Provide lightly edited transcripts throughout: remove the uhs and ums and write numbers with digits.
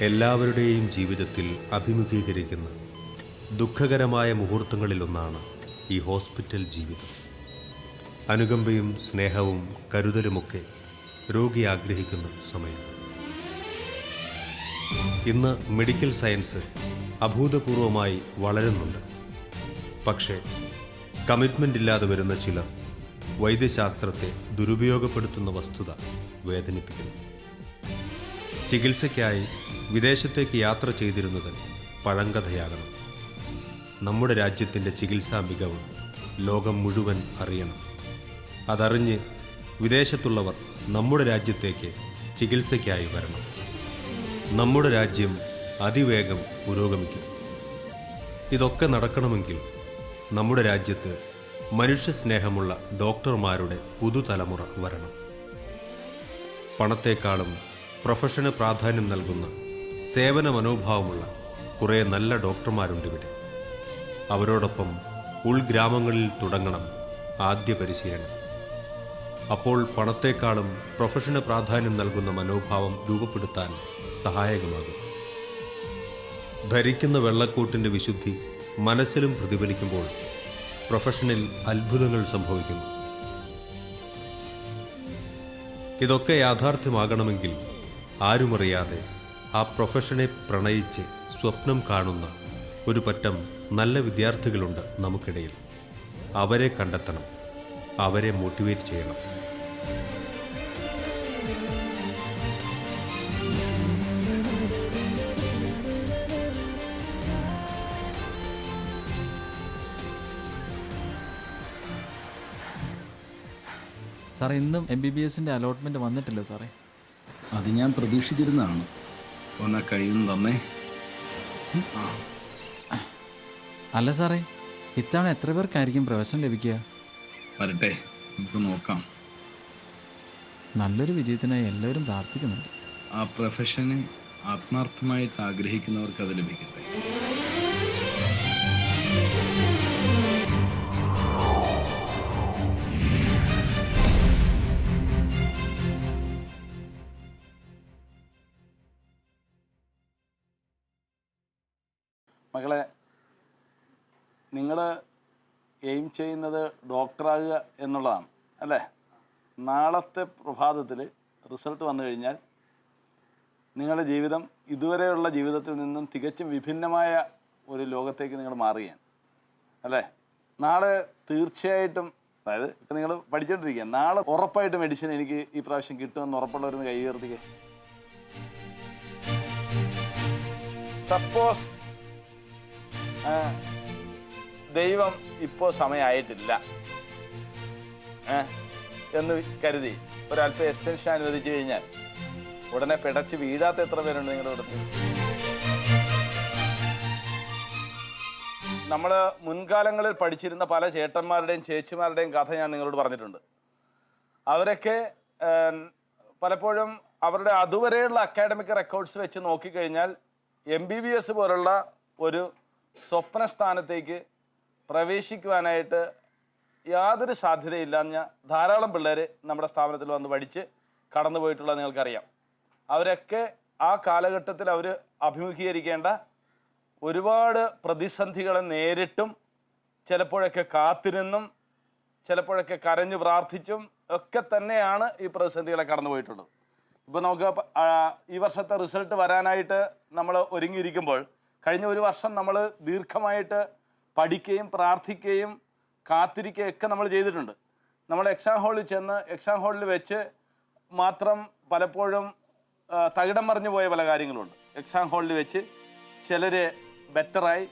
എല്ലാവരുടെയും ജീവിതത്തിൽ അഭിമുഖീകരിക്കുന്ന ദുഃഖകരമായ മുഹൂർത്തങ്ങളിലൊന്നാണ് ഈ ഹോസ്പിറ്റൽ ജീവിതം. അനുകമ്പയും സ്നേഹവും കരുതലുമൊക്കെ രോഗി ആഗ്രഹിക്കുന്ന സമയം. ഇന്ന് മെഡിക്കൽ സയൻസ് അഭൂതപൂർവമായി വളരുന്നുണ്ട്. പക്ഷേ കമ്മിറ്റ്മെൻ്റ് ഇല്ലാതെ വരുന്ന ചിലർ വൈദ്യശാസ്ത്രത്തെ ദുരുപയോഗപ്പെടുത്തുന്ന വസ്തുത വേദനിപ്പിക്കുന്നു. ചികിത്സയ്ക്കായി വിദേശത്തേക്ക് യാത്ര ചെയ്തിരുന്നത് പഴങ്കഥയാകണം. നമ്മുടെ രാജ്യത്തിൻ്റെ ചികിത്സാ മികവ് ലോകം മുഴുവൻ അറിയണം. അതറിഞ്ഞ് വിദേശത്തുള്ളവർ നമ്മുടെ രാജ്യത്തേക്ക് ചികിത്സയ്ക്കായി വരണം. നമ്മുടെ രാജ്യം അതിവേഗം പുരോഗമിക്കും. ഇതൊക്കെ നടക്കണമെങ്കിൽ നമ്മുടെ രാജ്യത്ത് മനുഷ്യസ്നേഹമുള്ള ഡോക്ടർമാരുടെ പുതുതലമുറ വരണം. പണത്തേക്കാളും പ്രൊഫഷന് പ്രാധാന്യം നൽകുന്ന സേവന മനോഭാവമുള്ള കുറേ നല്ല ഡോക്ടർമാരുണ്ടിവിടെ. അവരോടൊപ്പം ഉൾഗ്രാമങ്ങളിൽ തുടങ്ങണം ആദ്യ പരിശീലനം. അപ്പോൾ പണത്തേക്കാളും പ്രൊഫഷന് പ്രാധാന്യം നൽകുന്ന മനോഭാവം രൂപപ്പെടുത്താൻ സഹായകമാകും. ധരിക്കുന്ന വെള്ളക്കൂട്ടിൻ്റെ വിശുദ്ധി മനസ്സിലും പ്രതിഫലിക്കുമ്പോൾ പ്രൊഫഷനിൽ അത്ഭുതങ്ങൾ സംഭവിക്കുന്നു. ഇതൊക്കെ യാഥാർത്ഥ്യമാകണമെങ്കിൽ ആരുമറിയാതെ ആ പ്രൊഫഷനെ പ്രണയിച്ച് സ്വപ്നം കാണുന്ന ഒരു പറ്റം നല്ല വിദ്യാർത്ഥികളുണ്ട് നമുക്കിടയിൽ. അവരെ കണ്ടെത്തണം, അവരെ മോട്ടിവേറ്റ് ചെയ്യണം. സാറേ, ഇന്നും MBBS-ൻ്റെ അലോട്ട്മെൻറ്റ് വന്നിട്ടില്ല സാറേ. അത് ഞാൻ പ്രതീക്ഷിച്ചിരുന്നതാണ്. ഓന കയ്യിൽ തന്നേ. അല്ല സാറേ, ഇത്തവണ എത്ര പേർക്കായിരിക്കും പ്രവേശനം ലഭിക്കുക? വരട്ടെ, നമുക്ക് നോക്കാം. നല്ലൊരു വിജയത്തിനായി എല്ലാവരും പ്രാർത്ഥിക്കുന്നുണ്ട്. ആ പ്രൊഫഷന് ആത്മാർത്ഥമായിട്ട് ആഗ്രഹിക്കുന്നവർക്ക് അത് ലഭിക്കട്ടെ. മകളെ, നിങ്ങൾ എയിം ചെയ്യുന്നത് ഡോക്ടറാകുക എന്നുള്ളതാണ് അല്ലേ? നാളത്തെ പ്രഭാതത്തിൽ റിസൾട്ട് വന്നു കഴിഞ്ഞാൽ നിങ്ങളുടെ ജീവിതം ഇതുവരെയുള്ള ജീവിതത്തിൽ നിന്നും തികച്ചും വിഭിന്നമായ ഒരു ലോകത്തേക്ക് നിങ്ങൾ മാറുകയാണ് അല്ലേ? നാളെ തീർച്ചയായിട്ടും, അതായത് ഇപ്പം നിങ്ങൾ പഠിച്ചുകൊണ്ടിരിക്കുക, നാളെ ഉറപ്പായിട്ട് മെഡിസിൻ എനിക്ക് ഈ പ്രാവശ്യം കിട്ടുമെന്ന് ഉറപ്പുള്ളവരൊന്ന് കൈ ഉയർത്തിക്കേ. സപ്പോസ് ദൈവം ഇപ്പോൾ സമയമായിട്ടില്ല എന്ന് കരുതി ഒരല്പം എക്സ്റ്റൻഷൻ അനുവദിച്ചു കഴിഞ്ഞാൽ ഉടനെ പിടച്ച് വീഴാത്ത എത്ര പേരുണ്ട് നിങ്ങളുടെ ഇവിടുത്തെ? നമ്മൾ മുൻകാലങ്ങളിൽ പഠിച്ചിരുന്ന പല ചേട്ടന്മാരുടെയും ചേച്ചിമാരുടെയും കഥ ഞാൻ നിങ്ങളോട് പറഞ്ഞിട്ടുണ്ട്. അവരൊക്കെ പലപ്പോഴും അവരുടെ അതുവരെയുള്ള അക്കാഡമിക് റെക്കോർഡ്സ് വെച്ച് നോക്കിക്കഴിഞ്ഞാൽ MBBS പോലുള്ള ഒരു സ്വപ്ന സ്ഥാനത്തേക്ക് പ്രവേശിക്കുവാനായിട്ട് യാതൊരു സാധ്യതയില്ലാഞ്ഞ ധാരാളം പിള്ളേർ നമ്മുടെ സ്ഥാപനത്തിൽ വന്ന് പഠിച്ച് കടന്നു പോയിട്ടുള്ളത് നിങ്ങൾക്കറിയാം. അവരൊക്കെ ആ കാലഘട്ടത്തിൽ അവർ അഭിമുഖീകരിക്കേണ്ട ഒരുപാട് പ്രതിസന്ധികളെ നേരിട്ടും ചിലപ്പോഴൊക്കെ കാത്തിരുന്നും ചിലപ്പോഴൊക്കെ കരഞ്ഞു പ്രാർത്ഥിച്ചും ഒക്കെ തന്നെയാണ് ഈ പ്രതിസന്ധികളെ കടന്നു പോയിട്ടുള്ളത്. ഇപ്പോൾ നമുക്ക് ഈ വർഷത്തെ റിസൾട്ട് വരാനായിട്ട് നമ്മൾ ഒരുങ്ങിയിരിക്കുമ്പോൾ കഴിഞ്ഞ ഒരു വർഷം നമ്മൾ ദീർഘമായിട്ട് പഠിക്കുകയും പ്രാർത്ഥിക്കുകയും കാത്തിരിക്കുകയൊക്കെ നമ്മൾ ചെയ്തിട്ടുണ്ട്. നമ്മൾ എക്സാം ഹാളിൽ ചെന്ന് എക്സാം ഹാളിൽ വെച്ച് മാത്രം പലപ്പോഴും തകിടം മറിഞ്ഞു പോയ പല കാര്യങ്ങളുണ്ട്. എക്സാം ഹാളിൽ വെച്ച് ചിലർ ബെറ്ററായി,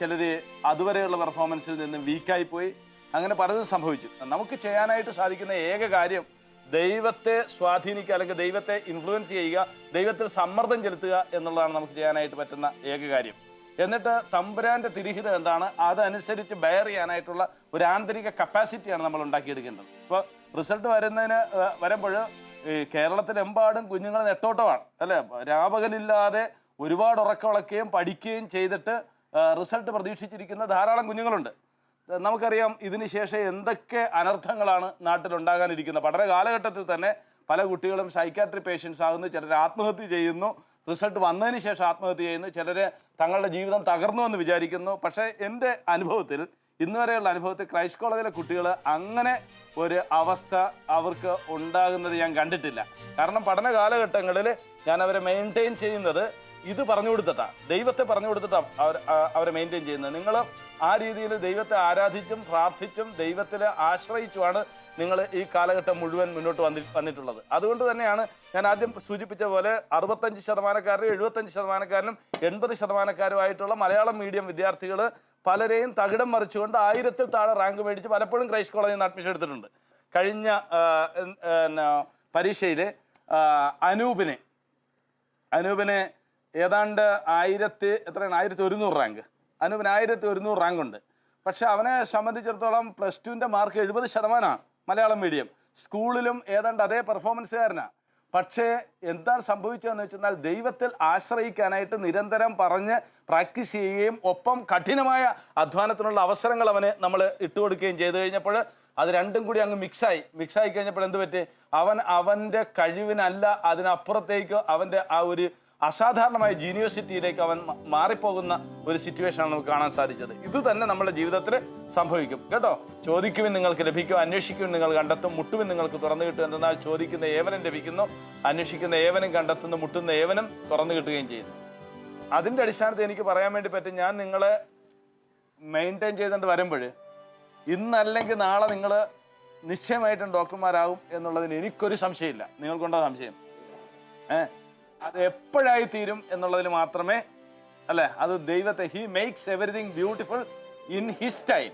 ചിലർ അതുവരെയുള്ള പെർഫോമൻസിൽ നിന്ന് വീക്കായിപ്പോയി, അങ്ങനെ പലതും സംഭവിച്ചു. നമുക്ക് ചെയ്യാനായിട്ട് സാധിക്കുന്ന ഏക കാര്യം ദൈവത്തെ സ്വാധീനിക്കുക, അല്ലെങ്കിൽ ദൈവത്തെ ഇൻഫ്ലുവൻസ് ചെയ്യുക, ദൈവത്തിൽ സമ്മർദ്ദം ചെലുത്തുക എന്നുള്ളതാണ് നമുക്ക് ചെയ്യാനായിട്ട് പറ്റുന്ന ഏക കാര്യം. എന്നിട്ട് തമ്പുരാൻ്റെ തിരിഹിതം എന്താണ് അതനുസരിച്ച് ബെയർ ചെയ്യാനായിട്ടുള്ള ഒരു ആന്തരിക കപ്പാസിറ്റിയാണ് നമ്മൾ ഉണ്ടാക്കിയെടുക്കേണ്ടത്. ഇപ്പോൾ റിസൾട്ട് വരുമ്പോൾ കേരളത്തിലെമ്പാടും കുഞ്ഞുങ്ങൾ നെട്ടോട്ടമാണ് അല്ലേ? രാപകലില്ലാതെ ഒരുപാട് ഉറക്കമുളക്കുകയും പഠിക്കുകയും ചെയ്തിട്ട് റിസൾട്ട് പ്രതീക്ഷിച്ചിരിക്കുന്ന ധാരാളം കുഞ്ഞുങ്ങളുണ്ട്. നമുക്കറിയാം ഇതിന് ശേഷം എന്തൊക്കെ അനർത്ഥങ്ങളാണ് നാട്ടിലുണ്ടാകാനിരിക്കുന്നത്. പഠന കാലഘട്ടത്തിൽ തന്നെ പല കുട്ടികളും സൈക്കാട്രി പേഷ്യൻസ് ആകുന്നു, ചിലർ ആത്മഹത്യ ചെയ്യുന്നു, റിസൾട്ട് വന്നതിന് ശേഷം ആത്മഹത്യ ചെയ്യുന്നു, ചിലർ തങ്ങളുടെ ജീവിതം തകർന്നു എന്ന് വിചാരിക്കുന്നു. പക്ഷേ എൻ്റെ അനുഭവത്തിൽ, ഇന്ന് വരെയുള്ള അനുഭവത്തിൽ ക്രൈസ്റ്റ് കോളേജിലെ കുട്ടികൾ അങ്ങനെ ഒരു അവസ്ഥ അവർക്ക് ഉണ്ടാകുന്നത് ഞാൻ കണ്ടിട്ടില്ല. കാരണം പഠന കാലഘട്ടങ്ങളിൽ ഞാൻ അവരെ മെയിൻറ്റെയിൻ ചെയ്യുന്നത് ഇത് പറഞ്ഞു കൊടുത്തിട്ടാണ്, ദൈവത്തെ പറഞ്ഞു കൊടുത്തിട്ടാണ് അവരെ മെയിൻറ്റെയിൻ ചെയ്യുന്നത്. നിങ്ങൾ ആ രീതിയിൽ ദൈവത്തെ ആരാധിച്ചും പ്രാർത്ഥിച്ചും ദൈവത്തിൽ ആശ്രയിച്ചുമാണ് നിങ്ങൾ ഈ കാലഘട്ടം മുഴുവൻ മുന്നോട്ട് വന്നിട്ടുള്ളത്. അതുകൊണ്ട് തന്നെയാണ് ഞാൻ ആദ്യം സൂചിപ്പിച്ച പോലെ 65% 75%, 80% മലയാളം മീഡിയം വിദ്യാർത്ഥികൾ പലരെയും തകിടം മറിച്ചുകൊണ്ട് 1000-ൽ താഴെ റാങ്ക് മേടിച്ച് പലപ്പോഴും ക്രൈസ്റ്റ് കോളേജിൽ നിന്ന് അഡ്മിഷൻ എടുത്തിട്ടുണ്ട്. കഴിഞ്ഞ പരീക്ഷയിൽ അനൂപിനെ ഏതാണ്ട് 1100 റാങ്ക്, അനൂപിന് 1100 റാങ്കുണ്ട്. പക്ഷെ അവനെ സംബന്ധിച്ചിടത്തോളം +2ൻ്റെ മാർക്ക് 70% മലയാളം മീഡിയം. സ്കൂളിലും ഏതാണ്ട് അതേ പെർഫോമൻസുകാരനാണ്. പക്ഷേ എന്താണ് സംഭവിച്ചതെന്ന് വെച്ചാൽ ദൈവത്തിൽ ആശ്രയിക്കാനായിട്ട് നിരന്തരം പറഞ്ഞ് പ്രാക്ടീസ് ചെയ്യുകയും ഒപ്പം കഠിനമായ അധ്വാനത്തിനുള്ള അവസരങ്ങൾ അവന് നമ്മൾ ഇട്ടുകൊടുക്കുകയും ചെയ്തു കഴിഞ്ഞപ്പോൾ അത് രണ്ടും കൂടി അങ്ങ് മിക്സായി കഴിഞ്ഞപ്പോൾ എന്ത് പറ്റി, അവൻ്റെ കഴിവിനല്ല അതിനപ്പുറത്തേക്ക് അവൻ്റെ ആ ഒരു അസാധാരണമായ ജീനിയോസിറ്റിയിലേക്ക് അവൻ മാറിപ്പോകുന്ന ഒരു സിറ്റുവേഷനാണ് നമുക്ക് കാണാൻ സാധിച്ചത്. ഇത് തന്നെ നമ്മുടെ ജീവിതത്തിൽ സംഭവിക്കും കേട്ടോ. ചോദിക്കുവിൻ നിങ്ങൾക്ക് ലഭിക്കും, അന്വേഷിക്കുവിൻ നിങ്ങൾ കണ്ടെത്തും, മുട്ടുവിൻ നിങ്ങൾക്ക് തുറന്നു കിട്ടും. എന്നാൽ ചോദിക്കുന്ന ഏവനും ലഭിക്കുന്നു, അന്വേഷിക്കുന്ന ഏവനും കണ്ടെത്തുന്നു, മുട്ടുന്ന ഏവനും തുറന്നു കിട്ടുകയും ചെയ്യുന്നു. അതിൻ്റെ അടിസ്ഥാനത്തിൽ എനിക്ക് പറയാൻ വേണ്ടി പറ്റും, ഞാൻ നിങ്ങളെ മെയിൻറ്റെയിൻ ചെയ്തുകൊണ്ട് വരുമ്പോൾ ഇന്നല്ലെങ്കിൽ നാളെ നിങ്ങൾ നിശ്ചയമായിട്ടും ഡോക്ടർമാരാകും എന്നുള്ളതിന് എനിക്കൊരു സംശയമില്ല. നിങ്ങൾക്കുണ്ടോ സംശയം? അത് എപ്പോഴായി തീരും എന്നുള്ളതിൽ മാത്രമേ അല്ലേ, അത് ദൈവത്തെ he makes everything beautiful in his time.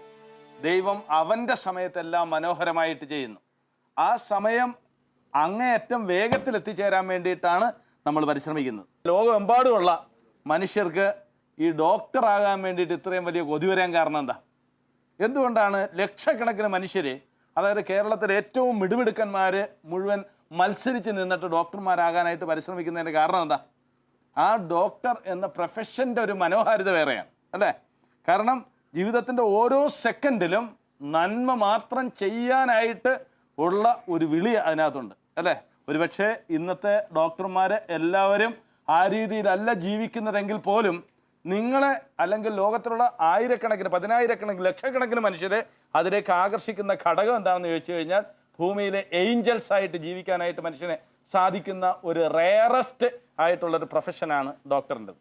ദൈവം അവൻ്റെ സമയത്തെല്ലാം മനോഹരമായിട്ട് ചെയ്യുന്നു. ആ സമയം അങ്ങേയറ്റം വേഗത്തിൽ എത്തിച്ചേരാൻ വേണ്ടിയിട്ടാണ് നമ്മൾ പരിശ്രമിക്കുന്നത്. ലോകമെമ്പാടുമുള്ള മനുഷ്യർക്ക് ഈ ഡോക്ടറാകാൻ വേണ്ടിയിട്ട് ഇത്രയും വലിയ കൊതി വരാൻ കാരണം എന്താ? എന്തുകൊണ്ടാണ് ലക്ഷക്കണക്കിന് മനുഷ്യർ, അതായത് കേരളത്തിലെ ഏറ്റവും മിടുമിടുക്കന്മാർ മുഴുവൻ മത്സരിച്ച് നിന്നിട്ട് ഡോക്ടർമാരാകാനായിട്ട് പരിശ്രമിക്കുന്നതിൻ്റെ കാരണം എന്താ? ആ ഡോക്ടർ എന്ന പ്രൊഫഷൻ്റെ ഒരു മനോഹാരിത വേറെയാണ് അല്ലേ. കാരണം ജീവിതത്തിൻ്റെ ഓരോ സെക്കൻഡിലും നന്മ മാത്രം ചെയ്യാനായിട്ട് ഉള്ള ഒരു വിളി അതിനകത്തുണ്ട് അല്ലേ. ഒരുപക്ഷെ ഇന്നത്തെ ഡോക്ടർമാർ എല്ലാവരും ആ രീതിയിലല്ല ജീവിക്കുന്നതെങ്കിൽ പോലും നിങ്ങളെ അല്ലെങ്കിൽ ലോകത്തിലുള്ള ആയിരക്കണക്കിന്, 10,000-കണക്കിന്, ലക്ഷക്കണക്കിന് മനുഷ്യരെ അതിലേക്ക് ആകർഷിക്കുന്ന ഘടകം എന്താണെന്ന് ചോദിച്ചു കഴിഞ്ഞാൽ ഭൂമിയിലെ ഏഞ്ചൽസ് ആയിട്ട് ജീവിക്കാനായിട്ട് മനുഷ്യനെ സാധിക്കുന്ന ഒരു റെയറസ്റ്റ് ആയിട്ടുള്ളൊരു പ്രൊഫഷനാണ് ഡോക്ടറിൻ്റെത്.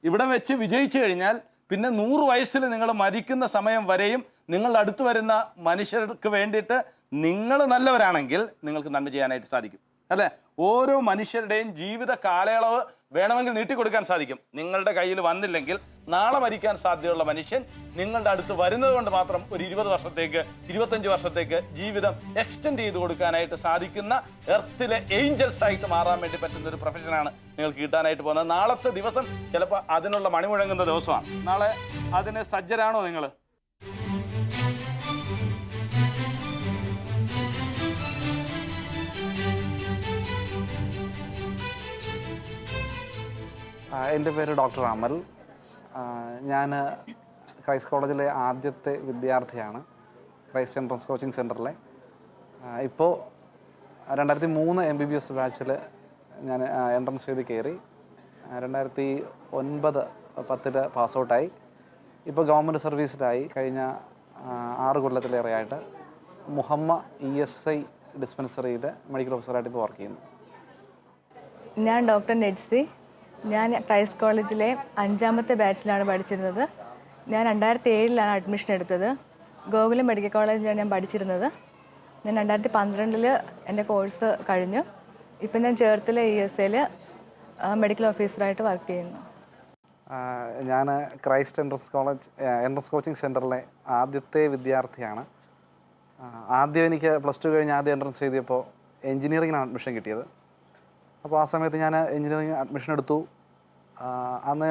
ഇവിടെ വെച്ച് വിജയിച്ചു കഴിഞ്ഞാൽ പിന്നെ 100 വയസ്സിൽ നിങ്ങൾ മരിക്കുന്ന സമയം വരെയും നിങ്ങളുടെ അടുത്ത് വരുന്ന മനുഷ്യർക്ക് വേണ്ടിയിട്ട് നിങ്ങൾ നല്ലവരാണെങ്കിൽ നിങ്ങൾക്ക് നന്മ ചെയ്യാനായിട്ട് സാധിക്കും അല്ലേ. ഓരോ മനുഷ്യരുടെയും ജീവിത കാലയളവ് വേണമെങ്കിൽ നീട്ടിക്കൊടുക്കാൻ സാധിക്കും. നിങ്ങളുടെ കയ്യിൽ വന്നില്ലെങ്കിൽ നാളെ മരിക്കാൻ സാധ്യതയുള്ള മനുഷ്യൻ നിങ്ങളുടെ അടുത്ത് വരുന്നത് കൊണ്ട് മാത്രം ഒരു 20 വർഷത്തേക്ക് 25 വർഷത്തേക്ക് ജീവിതം എക്സ്റ്റെൻഡ് ചെയ്ത് കൊടുക്കാനായിട്ട് സാധിക്കുന്ന എർത്തിലെ ഏഞ്ചൽസ് ആയിട്ട് മാറാൻ വേണ്ടി പറ്റുന്ന ഒരു പ്രൊഫഷനാണ് നിങ്ങൾക്ക് കിട്ടാനായിട്ട് പോകുന്നത്. നാളത്തെ ദിവസം ചിലപ്പോൾ അതിനുള്ള മണിമുഴങ്ങുന്ന ദിവസമാണ്. നാളെ അതിന് സജ്ജരാണോ നിങ്ങൾ? എൻ്റെ പേര് ഡോക്ടർ അമൽ. ഞാൻ ക്രൈസ്റ്റ് കോളേജിലെ ആദ്യത്തെ വിദ്യാർത്ഥിയാണ്, ക്രൈസ്റ്റ് എൻട്രൻസ് കോച്ചിങ് സെൻറ്ററിലെ. ഇപ്പോൾ 2003 MBBS ബാച്ചിൽ ഞാൻ എൻട്രൻസ് എഴുതി കയറി. 2009-10 പാസ് ഔട്ടായി. ഇപ്പോൾ ഗവൺമെൻറ് സർവീസിലായി. കഴിഞ്ഞ 6 കൊല്ലത്തിലേറെയായിട്ട് മുഹമ്മ ESI ഡിസ്പെൻസറിയിൽ മെഡിക്കൽ ഓഫീസറായിട്ട് ഇപ്പോൾ വർക്ക് ചെയ്യുന്നു. ഞാൻ ഡോക്ടർ നെഡ്സി. ഞാൻ ക്രൈസ്റ്റ് കോളേജിലെ 5ാമത്തെ ബാച്ചിലാണ് പഠിച്ചിരുന്നത്. ഞാൻ 2007-ലാണ് അഡ്മിഷൻ എടുത്തത്. ഗോകുലം മെഡിക്കൽ കോളേജിലാണ് ഞാൻ പഠിച്ചിരുന്നത്. ഞാൻ 2012 എൻ്റെ കോഴ്സ് കഴിഞ്ഞു. ഇപ്പം ഞാൻ ചേർത്തല ESIയിൽ മെഡിക്കൽ ഓഫീസറായിട്ട് വർക്ക് ചെയ്യുന്നു. ഞാൻ ക്രൈസ്റ്റ് എൻട്രൻസ് കോച്ചിങ് സെൻറ്ററിലെ ആദ്യത്തെ വിദ്യാർത്ഥിയാണ്. ആദ്യം എനിക്ക് +2 കഴിഞ്ഞ് ആദ്യം എൻട്രൻസ് എഴുതിയപ്പോൾ എഞ്ചിനീയറിങ്ങിനാണ് അഡ്മിഷൻ കിട്ടിയത്. അപ്പോൾ ആ സമയത്ത് ഞാൻ എഞ്ചിനീയറിംഗ് അഡ്മിഷൻ എടുത്തു. അന്ന്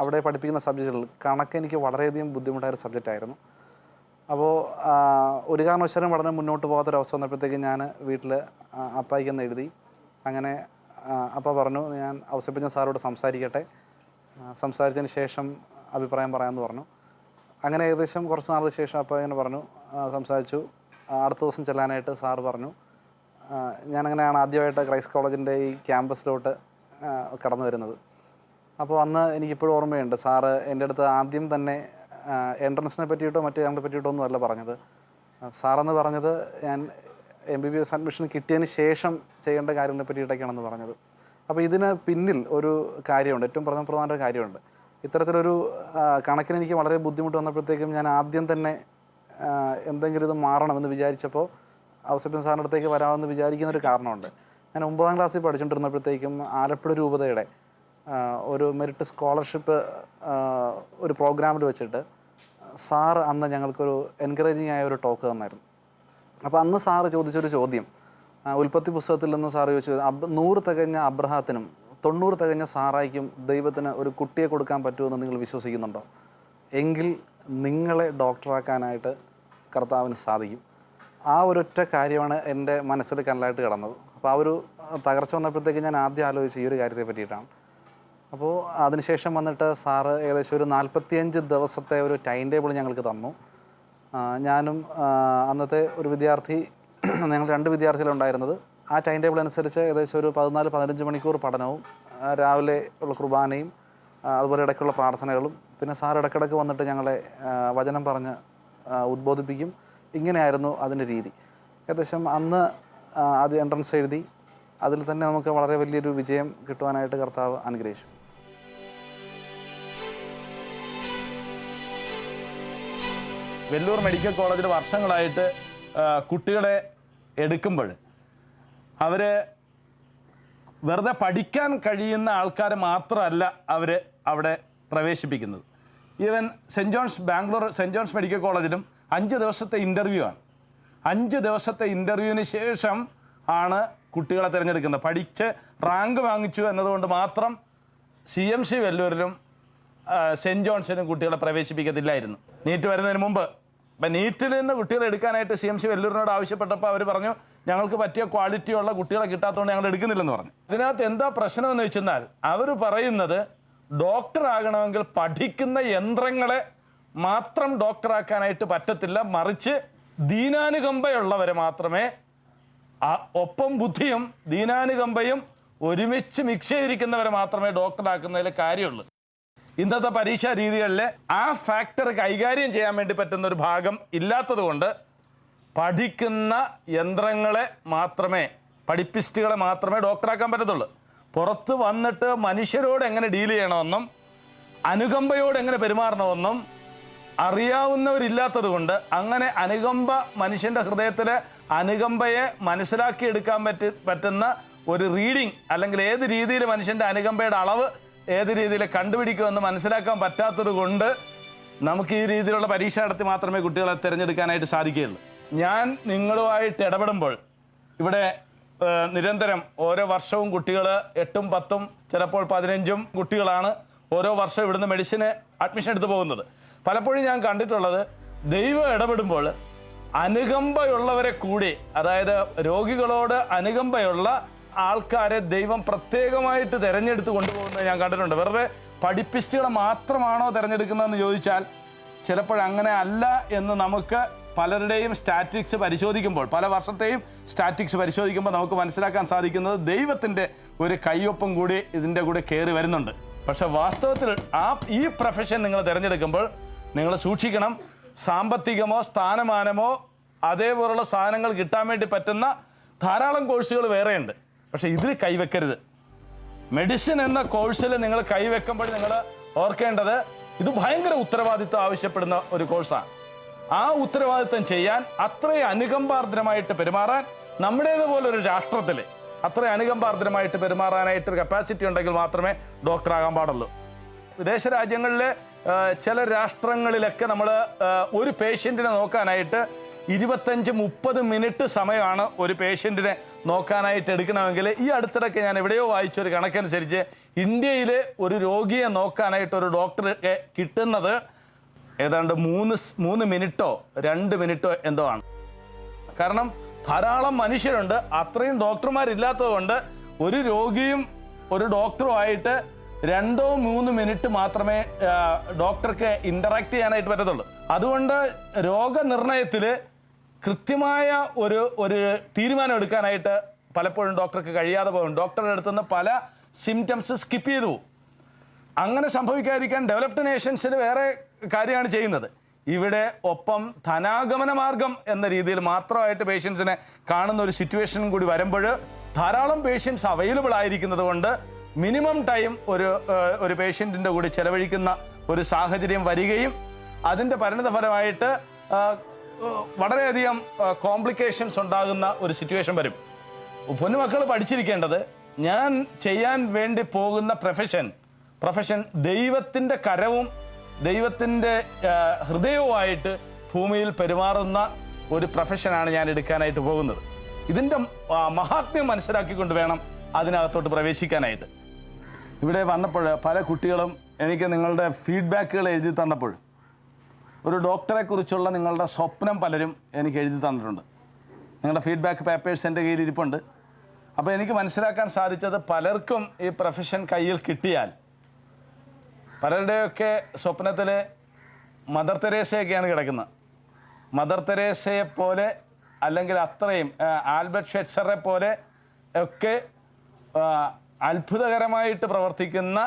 അവിടെ പഠിപ്പിക്കുന്ന സബ്ജക്റ്റുകൾ കണക്ക് എനിക്ക് വളരെയധികം ബുദ്ധിമുട്ടായൊരു സബ്ജക്റ്റായിരുന്നു. അപ്പോൾ ഒരു കാരണവശാലും പഠനം മുന്നോട്ട് പോകാത്തൊരവസ്ഥ വന്നപ്പോഴത്തേക്കും ഞാൻ വീട്ടിൽ അപ്പായിക്കൊന്ന് എഴുതി. അങ്ങനെ അപ്പ പറഞ്ഞു, ഞാൻ ഔസേപ്പച്ചൻ സാറോട് സംസാരിക്കട്ടെ, സംസാരിച്ചതിന് ശേഷം അഭിപ്രായം പറയാമെന്ന് പറഞ്ഞു. അങ്ങനെ ഏകദേശം കുറച്ച് നാളിന് ശേഷം അപ്പോൾ ഇങ്ങനെ പറഞ്ഞു, സംസാരിച്ചു. അടുത്ത ദിവസം ചെല്ലാനായിട്ട് സാറ് പറഞ്ഞു. ഞാനങ്ങനെയാണ് ആദ്യമായിട്ട് ക്രൈസ്റ്റ് കോളേജിൻ്റെ ഈ ക്യാമ്പസിലോട്ട് കടന്നു വരുന്നത്. അപ്പോൾ അന്ന് എനിക്കിപ്പോഴും ഓർമ്മയുണ്ട്, സാറ് എൻ്റെ അടുത്ത് ആദ്യം തന്നെ എൻട്രൻസിനെ പറ്റിയിട്ടോ മറ്റു ഞങ്ങളെ പറ്റിയിട്ടോ ഒന്നുമല്ല പറഞ്ഞത്. സാറെന്ന് പറഞ്ഞത് ഞാൻ MBBS അഡ്മിഷൻ കിട്ടിയതിന് ശേഷം ചെയ്യേണ്ട കാര്യങ്ങളെ പറ്റിയിട്ടൊക്കെയാണെന്ന് പറഞ്ഞത്. അപ്പോൾ ഇതിന് പിന്നിൽ ഒരു കാര്യമുണ്ട്, ഏറ്റവും പ്രധാനപ്പെട്ട ഒരു കാര്യമുണ്ട്. ഇത്തരത്തിലൊരു കണക്കിന് എനിക്ക് വളരെ ബുദ്ധിമുട്ട് വന്നപ്പോഴത്തേക്കും ഞാൻ ആദ്യം തന്നെ എന്തെങ്കിലും ഇത് മാറണമെന്ന് വിചാരിച്ചപ്പോൾ ഔസേപ്പിൻ സാറിൻ്റെ അടുത്തേക്ക് വരാമെന്ന് വിചാരിക്കുന്നൊരു കാരണമുണ്ട്. ഞാൻ 9ാം ക്ലാസ്സിൽ പഠിച്ചുകൊണ്ടിരുന്നപ്പോഴത്തേക്കും ആലപ്പുഴ രൂപതയുടെ ഒരു മെറിറ്റ് സ്കോളർഷിപ്പ് ഒരു പ്രോഗ്രാമിൽ വെച്ചിട്ട് സാറ് അന്ന് ഞങ്ങൾക്കൊരു എൻകറേജിങ് ആയ ഒരു ടോക്ക് തന്നായിരുന്നു. അപ്പോൾ അന്ന് സാറ് ചോദിച്ചൊരു ചോദ്യം, ഉൽപ്പത്തി പുസ്തകത്തിൽ നിന്ന് സാറ് ചോദിച്ചു, 100 തികഞ്ഞ അബ്രഹാത്തിനും 90 തികഞ്ഞ സാറായിക്കും ദൈവത്തിന് ഒരു കുട്ടിയെ കൊടുക്കാൻ പറ്റുമെന്ന് നിങ്ങൾ വിശ്വസിക്കുന്നുണ്ടോ? എങ്കിൽ നിങ്ങളെ ഡോക്ടറാക്കാനായിട്ട് കർത്താവിന് സാധിക്കും. ആ ഒരൊറ്റ കാര്യമാണ് എൻ്റെ മനസ്സിൽ കനലായിട്ട് കിടന്നത്. അപ്പോൾ ആ ഒരു തകർച്ച വന്നപ്പോഴത്തേക്ക് ഞാൻ ആദ്യം ആലോചിച്ചു ഈ ഒരു കാര്യത്തെ പറ്റിയിട്ടാണ്. അപ്പോൾ അതിനുശേഷം വന്നിട്ട് സാറ് ഏകദേശം ഒരു 45 ദിവസത്തെ ഒരു ടൈം ടേബിൾ ഞങ്ങൾക്ക് തന്നു. ഞാനും അന്നത്തെ ഒരു വിദ്യാർത്ഥി, ഞങ്ങൾ 2 വിദ്യാർത്ഥികളുണ്ടായിരുന്നത്. ആ ടൈം ടേബിൾ അനുസരിച്ച് ഏകദേശം ഒരു 14-15 മണിക്കൂർ പഠനവും രാവിലെ ഉള്ള കുർബാനയും അതുപോലെ ഇടയ്ക്കുള്ള പ്രാർത്ഥനകളും, പിന്നെ സാർ ഇടയ്ക്കിടയ്ക്ക് വന്നിട്ട് ഞങ്ങളെ വചനം പറഞ്ഞ് ഉദ്ബോധിപ്പിക്കും. ഇങ്ങനെയായിരുന്നു അതിൻ്റെ രീതി. ഏകദേശം അന്ന് ആദ്യം എൻട്രൻസ് എഴുതി. അതിൽ തന്നെ നമുക്ക് വളരെ വലിയൊരു വിജയം കിട്ടുവാനായിട്ട് കർത്താവ് അനുഗ്രഹിച്ചു. വെല്ലൂർ മെഡിക്കൽ കോളേജിൽ വർഷങ്ങളായിട്ട് കുട്ടികളെ എടുക്കുമ്പോൾ അവർ വെറുതെ പഠിക്കാൻ കഴിയുന്ന ആൾക്കാരെ മാത്രമല്ല അവർ അവിടെ പ്രവേശിപ്പിക്കുന്നത്. Even Bangalore saint John's medical കോളേജിലും 5 ദിവസത്തെ ഇൻ്റർവ്യൂ ആണ്. 5 ദിവസത്തെ ഇൻ്റർവ്യൂവിന് ശേഷം ആണ് കുട്ടികളെ തിരഞ്ഞെടുക്കുന്നത്. പഠിച്ച് റാങ്ക് വാങ്ങിച്ചു എന്നതുകൊണ്ട് മാത്രം CMC വെല്ലൂരിലും സെൻറ്റ് ജോൺസിനും കുട്ടികളെ പ്രവേശിപ്പിക്കത്തില്ലായിരുന്നു നീറ്റ് വരുന്നതിന് മുമ്പ്. അപ്പം നീറ്റിൽ നിന്ന് കുട്ടികളെ എടുക്കാനായിട്ട് CMC വെല്ലൂരിനോട് ആവശ്യപ്പെട്ടപ്പോൾ അവർ പറഞ്ഞു, ഞങ്ങൾക്ക് പറ്റിയ ക്വാളിറ്റിയുള്ള കുട്ടികളെ കിട്ടാത്തതുകൊണ്ട് ഞങ്ങൾ എടുക്കുന്നില്ലെന്ന് പറഞ്ഞു. ഇതിനകത്ത് എന്താ പ്രശ്നമെന്ന് വെച്ചെന്നാൽ അവർ പറയുന്നത് ഡോക്ടറാകണമെങ്കിൽ പഠിക്കുന്ന യന്ത്രങ്ങളെ മാത്രം ഡോക്ടറാക്കാനായിട്ട് പറ്റത്തില്ല, മറിച്ച് ദീനാനുകമ്പയുള്ളവരെ മാത്രമേ, ഒപ്പം ബുദ്ധിയും ദീനാനുകമ്പയും ഒരുമിച്ച് മിക്സ് ചെയ്തിരിക്കുന്നവരെ മാത്രമേ ഡോക്ടറാക്കുന്നതിൽ കാര്യമുള്ളൂ. ഇന്നത്തെ പരീക്ഷാ രീതികളിൽ ആ ഫാക്ടർ കൈകാര്യം ചെയ്യാൻ വേണ്ടി പറ്റുന്ന ഒരു ഭാഗം ഇല്ലാത്തത് കൊണ്ട് പഠിക്കുന്ന യന്ത്രങ്ങളെ മാത്രമേ, പഠിപ്പിസ്റ്റുകളെ മാത്രമേ ഡോക്ടറാക്കാൻ പറ്റത്തുള്ളൂ. പുറത്ത് വന്നിട്ട് മനുഷ്യരോട് എങ്ങനെ ഡീൽ ചെയ്യണമെന്നും അനുകമ്പയോട് എങ്ങനെ പെരുമാറണമെന്നും അറിയാവുന്നവരില്ലാത്തത് കൊണ്ട്, അങ്ങനെ അനുകമ്പ മനുഷ്യൻ്റെ ഹൃദയത്തിൽ അനുകമ്പയെ മനസ്സിലാക്കിയെടുക്കാൻ പറ്റുന്ന ഒരു റീഡിങ്, അല്ലെങ്കിൽ ഏത് രീതിയിൽ മനുഷ്യൻ്റെ അനുകമ്പയുടെ അളവ് ഏത് രീതിയിൽ കണ്ടുപിടിക്കുമെന്ന് മനസ്സിലാക്കാൻ പറ്റാത്തത് കൊണ്ട് നമുക്ക് ഈ രീതിയിലുള്ള പരീക്ഷ നടത്തി മാത്രമേ കുട്ടികളെ തിരഞ്ഞെടുക്കാനായിട്ട് സാധിക്കുകയുള്ളൂ. ഞാൻ നിങ്ങളുമായിട്ട് ഇടപെടുമ്പോൾ ഇവിടെ നിരന്തരം ഓരോ വർഷവും കുട്ടികൾ 8ഉം 10ഉം ചിലപ്പോൾ 15ഉം കുട്ടികളാണ് ഓരോ വർഷം ഇവിടുന്ന് മെഡിസിന് അഡ്മിഷൻ എടുത്ത് പോകുന്നത്. പലപ്പോഴും ഞാൻ കണ്ടിട്ടുള്ളത്, ദൈവം ഇടപെടുമ്പോൾ അനുകമ്പയുള്ളവരെ കൂടി, അതായത് രോഗികളോട് അനുകമ്പയുള്ള ആൾക്കാരെ ദൈവം പ്രത്യേകമായിട്ട് തിരഞ്ഞെടുത്ത് കൊണ്ടുപോകുന്നത് ഞാൻ കണ്ടിട്ടുണ്ട്. വെറുതെ പഠിപ്പിസ്റ്റുകളെ മാത്രമാണോ തിരഞ്ഞെടുക്കുന്നതെന്ന് ചോദിച്ചാൽ ചിലപ്പോഴങ്ങനെ അല്ല എന്ന് നമുക്ക് പലരുടെയും സ്റ്റാറ്റിക്സ് പരിശോധിക്കുമ്പോൾ, പല വർഷത്തെയും സ്റ്റാറ്റിക്സ് പരിശോധിക്കുമ്പോൾ നമുക്ക് മനസ്സിലാക്കാൻ സാധിക്കുന്നത് ദൈവത്തിൻ്റെ ഒരു കയ്യൊപ്പം കൂടി ഇതിൻ്റെ കൂടെ കയറി വരുന്നുണ്ട്. പക്ഷെ വാസ്തവത്തിൽ ഈ പ്രൊഫഷൻ നിങ്ങൾ തിരഞ്ഞെടുക്കുമ്പോൾ നിങ്ങൾ സൂക്ഷിക്കണം. സാമ്പത്തികമോ സ്ഥാനമാനമോ അതേപോലുള്ള സാധനങ്ങൾ കിട്ടാൻ വേണ്ടി പറ്റുന്ന ധാരാളം കോഴ്സുകൾ വേറെയുണ്ട്. പക്ഷേ ഇതിൽ കൈവെക്കരുത്. മെഡിസിൻ എന്ന കോഴ്സിൽ നിങ്ങൾ കൈവെക്കുമ്പോൾ നിങ്ങൾ ഓർക്കേണ്ടത്, ഇത് ഭയങ്കര ഉത്തരവാദിത്വം ആവശ്യപ്പെടുന്ന ഒരു കോഴ്സാണ്. ആ ഉത്തരവാദിത്വം ചെയ്യാൻ, അത്രയും അനുകമ്പാർദ്രമായിട്ട് പെരുമാറാൻ, നമ്മുടേതുപോലൊരു രാഷ്ട്രത്തിൽ അത്രയും അനുകമ്പാർദ്രമായിട്ട് പെരുമാറാനായിട്ട് കപ്പാസിറ്റി ഉണ്ടെങ്കിൽ മാത്രമേ ഡോക്ടറാകാൻ പാടുള്ളൂ. വിദേശ രാജ്യങ്ങളിലെ ചില രാഷ്ട്രങ്ങളിലൊക്കെ നമ്മൾ ഒരു പേഷ്യൻറ്റിനെ നോക്കാനായിട്ട് 25-30 മിനിറ്റ് സമയമാണ് ഒരു പേഷ്യൻറ്റിനെ നോക്കാനായിട്ട് എടുക്കണമെങ്കിൽ, ഈ അടുത്തിടയ്ക്ക് ഞാൻ എവിടെയോ വായിച്ചൊരു കണക്കനുസരിച്ച് ഇന്ത്യയിൽ ഒരു രോഗിയെ നോക്കാനായിട്ട് ഒരു ഡോക്ടറെ കിട്ടുന്നത് ഏതാണ്ട് 3 മിനിറ്റോ 2 മിനിറ്റോ എന്തോ ആണ്. കാരണം ധാരാളം മനുഷ്യരുണ്ട്, അത്രയും ഡോക്ടർമാരില്ലാത്തത് കൊണ്ട് ഒരു രോഗിയും ഒരു ഡോക്ടറുമായിട്ട് 2-3 മിനിറ്റ് മാത്രമേ ഡോക്ടർക്ക് ഇൻ്ററാക്ട് ചെയ്യാനായിട്ട് പറ്റത്തുള്ളൂ. അതുകൊണ്ട് രോഗനിർണയത്തിൽ കൃത്യമായ ഒരു തീരുമാനം എടുക്കാനായിട്ട് പലപ്പോഴും ഡോക്ടർക്ക് കഴിയാതെ പോകും. ഡോക്ടറുടെ അടുത്തുനിന്ന് പല സിംറ്റംസ് സ്കിപ്പ് ചെയ്തു പോകും. അങ്ങനെ സംഭവിക്കാതിരിക്കാൻ ഡെവലപ്ഡ് നേഷൻസിന് വേറെ കാര്യമാണ് ചെയ്യുന്നത്. ഇവിടെ ഒപ്പം ധനാഗമന മാർഗം എന്ന രീതിയിൽ മാത്രമായിട്ട് പേഷ്യൻസിനെ കാണുന്ന ഒരു സിറ്റുവേഷനും കൂടി വരുമ്പോൾ ധാരാളം പേഷ്യൻസ് അവൈലബിൾ ആയിരിക്കുന്നത് കൊണ്ട് മിനിമം ടൈം ഒരു പേഷ്യൻറ്റിൻ്റെ കൂടി ചെലവഴിക്കുന്ന ഒരു സാഹചര്യം വരികയും അതിൻ്റെ പരിണിതഫലമായിട്ട് വളരെയധികം കോംപ്ലിക്കേഷൻസ് ഉണ്ടാകുന്ന ഒരു സിറ്റുവേഷൻ വരും. പൊന്നുമക്കൾ പഠിച്ചിരിക്കേണ്ടത്, ഞാൻ ചെയ്യാൻ വേണ്ടി പോകുന്ന പ്രൊഫഷൻ ദൈവത്തിൻ്റെ കരവും ദൈവത്തിൻ്റെ ഹൃദയവുമായിട്ട് ഭൂമിയിൽ പെരുമാറുന്ന ഒരു പ്രൊഫഷനാണ് ഞാൻ എടുക്കാനായിട്ട് പോകുന്നത്. ഇതിൻ്റെ മഹാത്മ്യം മനസ്സിലാക്കിക്കൊണ്ട് വേണം അതിനകത്തോട്ട് പ്രവേശിക്കാനായിട്ട്. ഇവിടെ വന്നപ്പോൾ പല കുട്ടികളും എനിക്ക് നിങ്ങളുടെ ഫീഡ്ബാക്കുകൾ എഴുതി തന്നപ്പോൾ ഒരു ഡോക്ടറെ കുറിച്ചുള്ള നിങ്ങളുടെ സ്വപ്നം പലരും എനിക്ക് എഴുതി തന്നിട്ടുണ്ട്. നിങ്ങളുടെ ഫീഡ്ബാക്ക് പേപ്പേഴ്സ് എൻ്റെ കയ്യിൽ ഇരിപ്പുണ്ട്. അപ്പോൾ എനിക്ക് മനസ്സിലാക്കാൻ സാധിച്ചത്, പലർക്കും ഈ പ്രൊഫഷൻ കയ്യിൽ കിട്ടിയാൽ പലരുടെയൊക്കെ സ്വപ്നത്തിൽ മദർ തെരേസയൊക്കെയാണ് കിടക്കുന്നത്. മദർ തെരേസയെ പോലെ അല്ലെങ്കിൽ അത്രയും ആൽബർട്ട് ഷ്വെറ്റ്സറെ പോലെ ഒക്കെ അത്ഭുതകരമായിട്ട് പ്രവർത്തിക്കുന്ന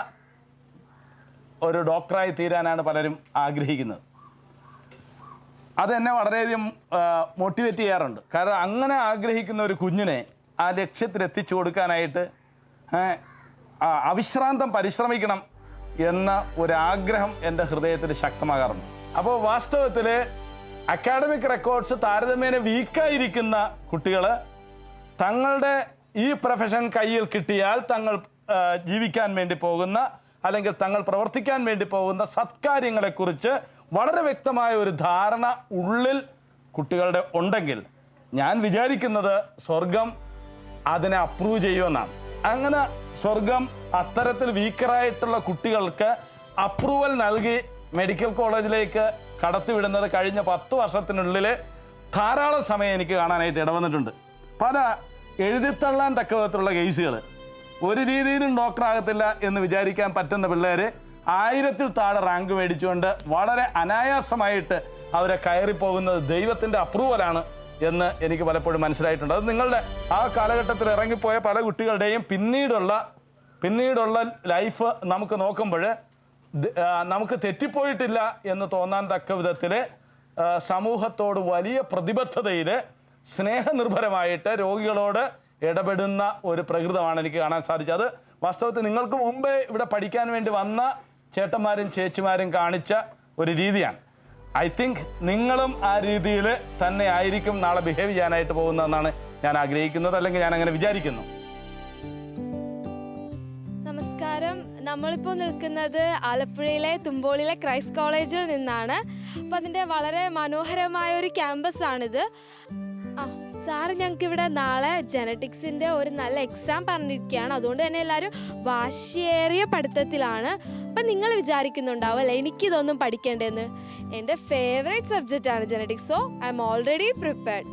ഒരു ഡോക്ടറായി തീരാനാണ് പലരും ആഗ്രഹിക്കുന്നത്. അതെന്നെ വളരെയധികം മോട്ടിവേറ്റ് ചെയ്യാറുണ്ട്. കാരണം അങ്ങനെ ആഗ്രഹിക്കുന്ന ഒരു കുഞ്ഞിനെ ആ ലക്ഷ്യത്തിൽ എത്തിച്ചു കൊടുക്കാനായിട്ട് അവിശ്രാന്തം പരിശ്രമിക്കണം എന്ന ഒരാഗ്രഹം എൻ്റെ ഹൃദയത്തിൽ ശക്തമാകാറുണ്ട്. അപ്പോൾ വാസ്തവത്തിൽ അക്കാഡമിക് റെക്കോർഡ്സ് താരതമ്യേന വീക്കായിരിക്കുന്ന കുട്ടികൾ തങ്ങളുടെ ഈ പ്രൊഫഷൻ കയ്യിൽ കിട്ടിയാൽ തങ്ങൾ ജീവിക്കാൻ വേണ്ടി പോകുന്ന അല്ലെങ്കിൽ തങ്ങൾ പ്രവർത്തിക്കാൻ വേണ്ടി പോകുന്ന സത്കാര്യങ്ങളെക്കുറിച്ച് വളരെ വ്യക്തമായ ഒരു ധാരണ ഉള്ളിൽ കുട്ടികളുടെ ഉണ്ടെങ്കിൽ ഞാൻ വിചാരിക്കുന്നത് സ്വർഗം അതിനെ അപ്രൂവ് ചെയ്യുമെന്നാണ്. അങ്ങനെ സ്വർഗം അത്തരത്തിൽ വീക്കറായിട്ടുള്ള കുട്ടികൾക്ക് അപ്രൂവൽ നൽകി മെഡിക്കൽ കോളേജിലേക്ക് കടത്തിവിടുന്നത് കഴിഞ്ഞ 10 വർഷത്തിനുള്ളിൽ ധാരാളം സമയം എനിക്ക് കാണാനായിട്ട് ഇടവന്നിട്ടുണ്ട്. പല എഴുതിത്തള്ളാൻ തക്ക വിധത്തിലുള്ള കേസുകൾ, ഒരു രീതിയിലും ഡോക്ടറാകത്തില്ല എന്ന് വിചാരിക്കാൻ പറ്റുന്ന പിള്ളേർ 1000-ൽ താഴെ റാങ്ക് മേടിച്ചുകൊണ്ട് വളരെ അനായാസമായിട്ട് അവരെ കയറിപ്പോകുന്നത് ദൈവത്തിൻ്റെ അപ്രൂവലാണ് എന്ന് എനിക്ക് പലപ്പോഴും മനസ്സിലായിട്ടുണ്ട്. അത് നിങ്ങളുടെ ആ കാലഘട്ടത്തിൽ ഇറങ്ങിപ്പോയ പല കുട്ടികളുടെയും പിന്നീടുള്ള ലൈഫ് നമുക്ക് നോക്കുമ്പോൾ നമുക്ക് തെറ്റിപ്പോയിട്ടില്ല എന്ന് തോന്നാൻ തക്ക വിധത്തിൽ സമൂഹത്തോട് വലിയ പ്രതിബദ്ധതയിൽ സ്നേഹനിർഭരമായിട്ട് രോഗികളോട് ഇടപെടുന്ന ഒരു പ്രകൃതമാണ് എനിക്ക് കാണാൻ സാധിച്ചത്. അത് വാസ്തവത്തിൽ നിങ്ങൾക്ക് മുമ്പേ ഇവിടെ പഠിക്കാൻ വേണ്ടി വന്ന ചേട്ടന്മാരും ചേച്ചിമാരും കാണിച്ച ഒരു രീതിയാണ്. ഐ തിങ്ക് നിങ്ങളും ആ രീതിയിൽ തന്നെ ആയിരിക്കും നാളെ ബിഹേവ് ചെയ്യാനായിട്ട് പോകുന്നതെന്നാണ് ഞാൻ ആഗ്രഹിക്കുന്നത്, അല്ലെങ്കിൽ ഞാൻ അങ്ങനെ വിചാരിക്കുന്നു. നമസ്കാരം. നമ്മളിപ്പോൾ നിൽക്കുന്നത് ആലപ്പുഴയിലെ തുമ്പോളിയിലെ ക്രൈസ്റ്റ് കോളേജിൽ നിന്നാണ്. അപ്പം അതിൻ്റെ വളരെ മനോഹരമായ ഒരു ക്യാമ്പസാണിത്. സാറ് ഞങ്ങൾക്ക് ഇവിടെ നാളെ ജെനറ്റിക്സിൻ്റെ ഒരു നല്ല എക്സാം പറഞ്ഞിരിക്കുകയാണ്. അതുകൊണ്ട് തന്നെ എല്ലാവരും വാശിയേറിയ പഠിത്തത്തിലാണ്. അപ്പം നിങ്ങൾ വിചാരിക്കുന്നുണ്ടാവും അല്ലേ എനിക്കിതൊന്നും പഠിക്കേണ്ടതെന്ന്. എൻ്റെ ഫേവറേറ്റ് സബ്ജക്റ്റാണ് genetics. So I am already prepared.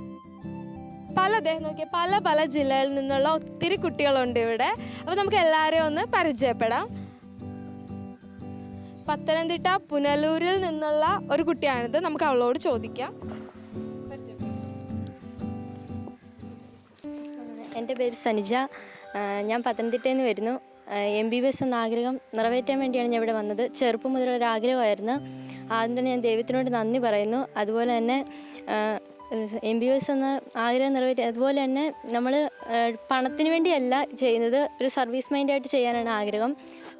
പല ജില്ലകളിൽ നിന്നുള്ള ഒത്തിരി കുട്ടികളുണ്ട് ഇവിടെ. അപ്പോൾ നമുക്ക് എല്ലാവരെയും ഒന്ന് പരിചയപ്പെടാം. പത്തനംതിട്ട പുനലൂരിൽ നിന്നുള്ള ഒരു കുട്ടിയാണിത്. നമുക്ക് അവളോട് ചോദിക്കാം. എൻ്റെ പേര് സനിജ. ഞാൻ പത്തനംതിട്ടയിൽ നിന്ന് വരുന്നു. MBBS എന്ന ആഗ്രഹം നിറവേറ്റാൻ വേണ്ടിയാണ് ഞാൻ ഇവിടെ വന്നത്. ചെറുപ്പം മുതലൊരു ആഗ്രഹമായിരുന്നു. ആദ്യം തന്നെ ഞാൻ ദൈവത്തിനോട് നന്ദി പറയുന്നു. അതുപോലെ തന്നെ MBBS എന്ന ആഗ്രഹം നിറവേറ്റി. അതുപോലെ തന്നെ നമ്മൾ പണത്തിന് വേണ്ടിയല്ല ചെയ്യുന്നത്, ഒരു സർവീസ് മൈൻഡായിട്ട് ചെയ്യാനാണ് ആഗ്രഹം.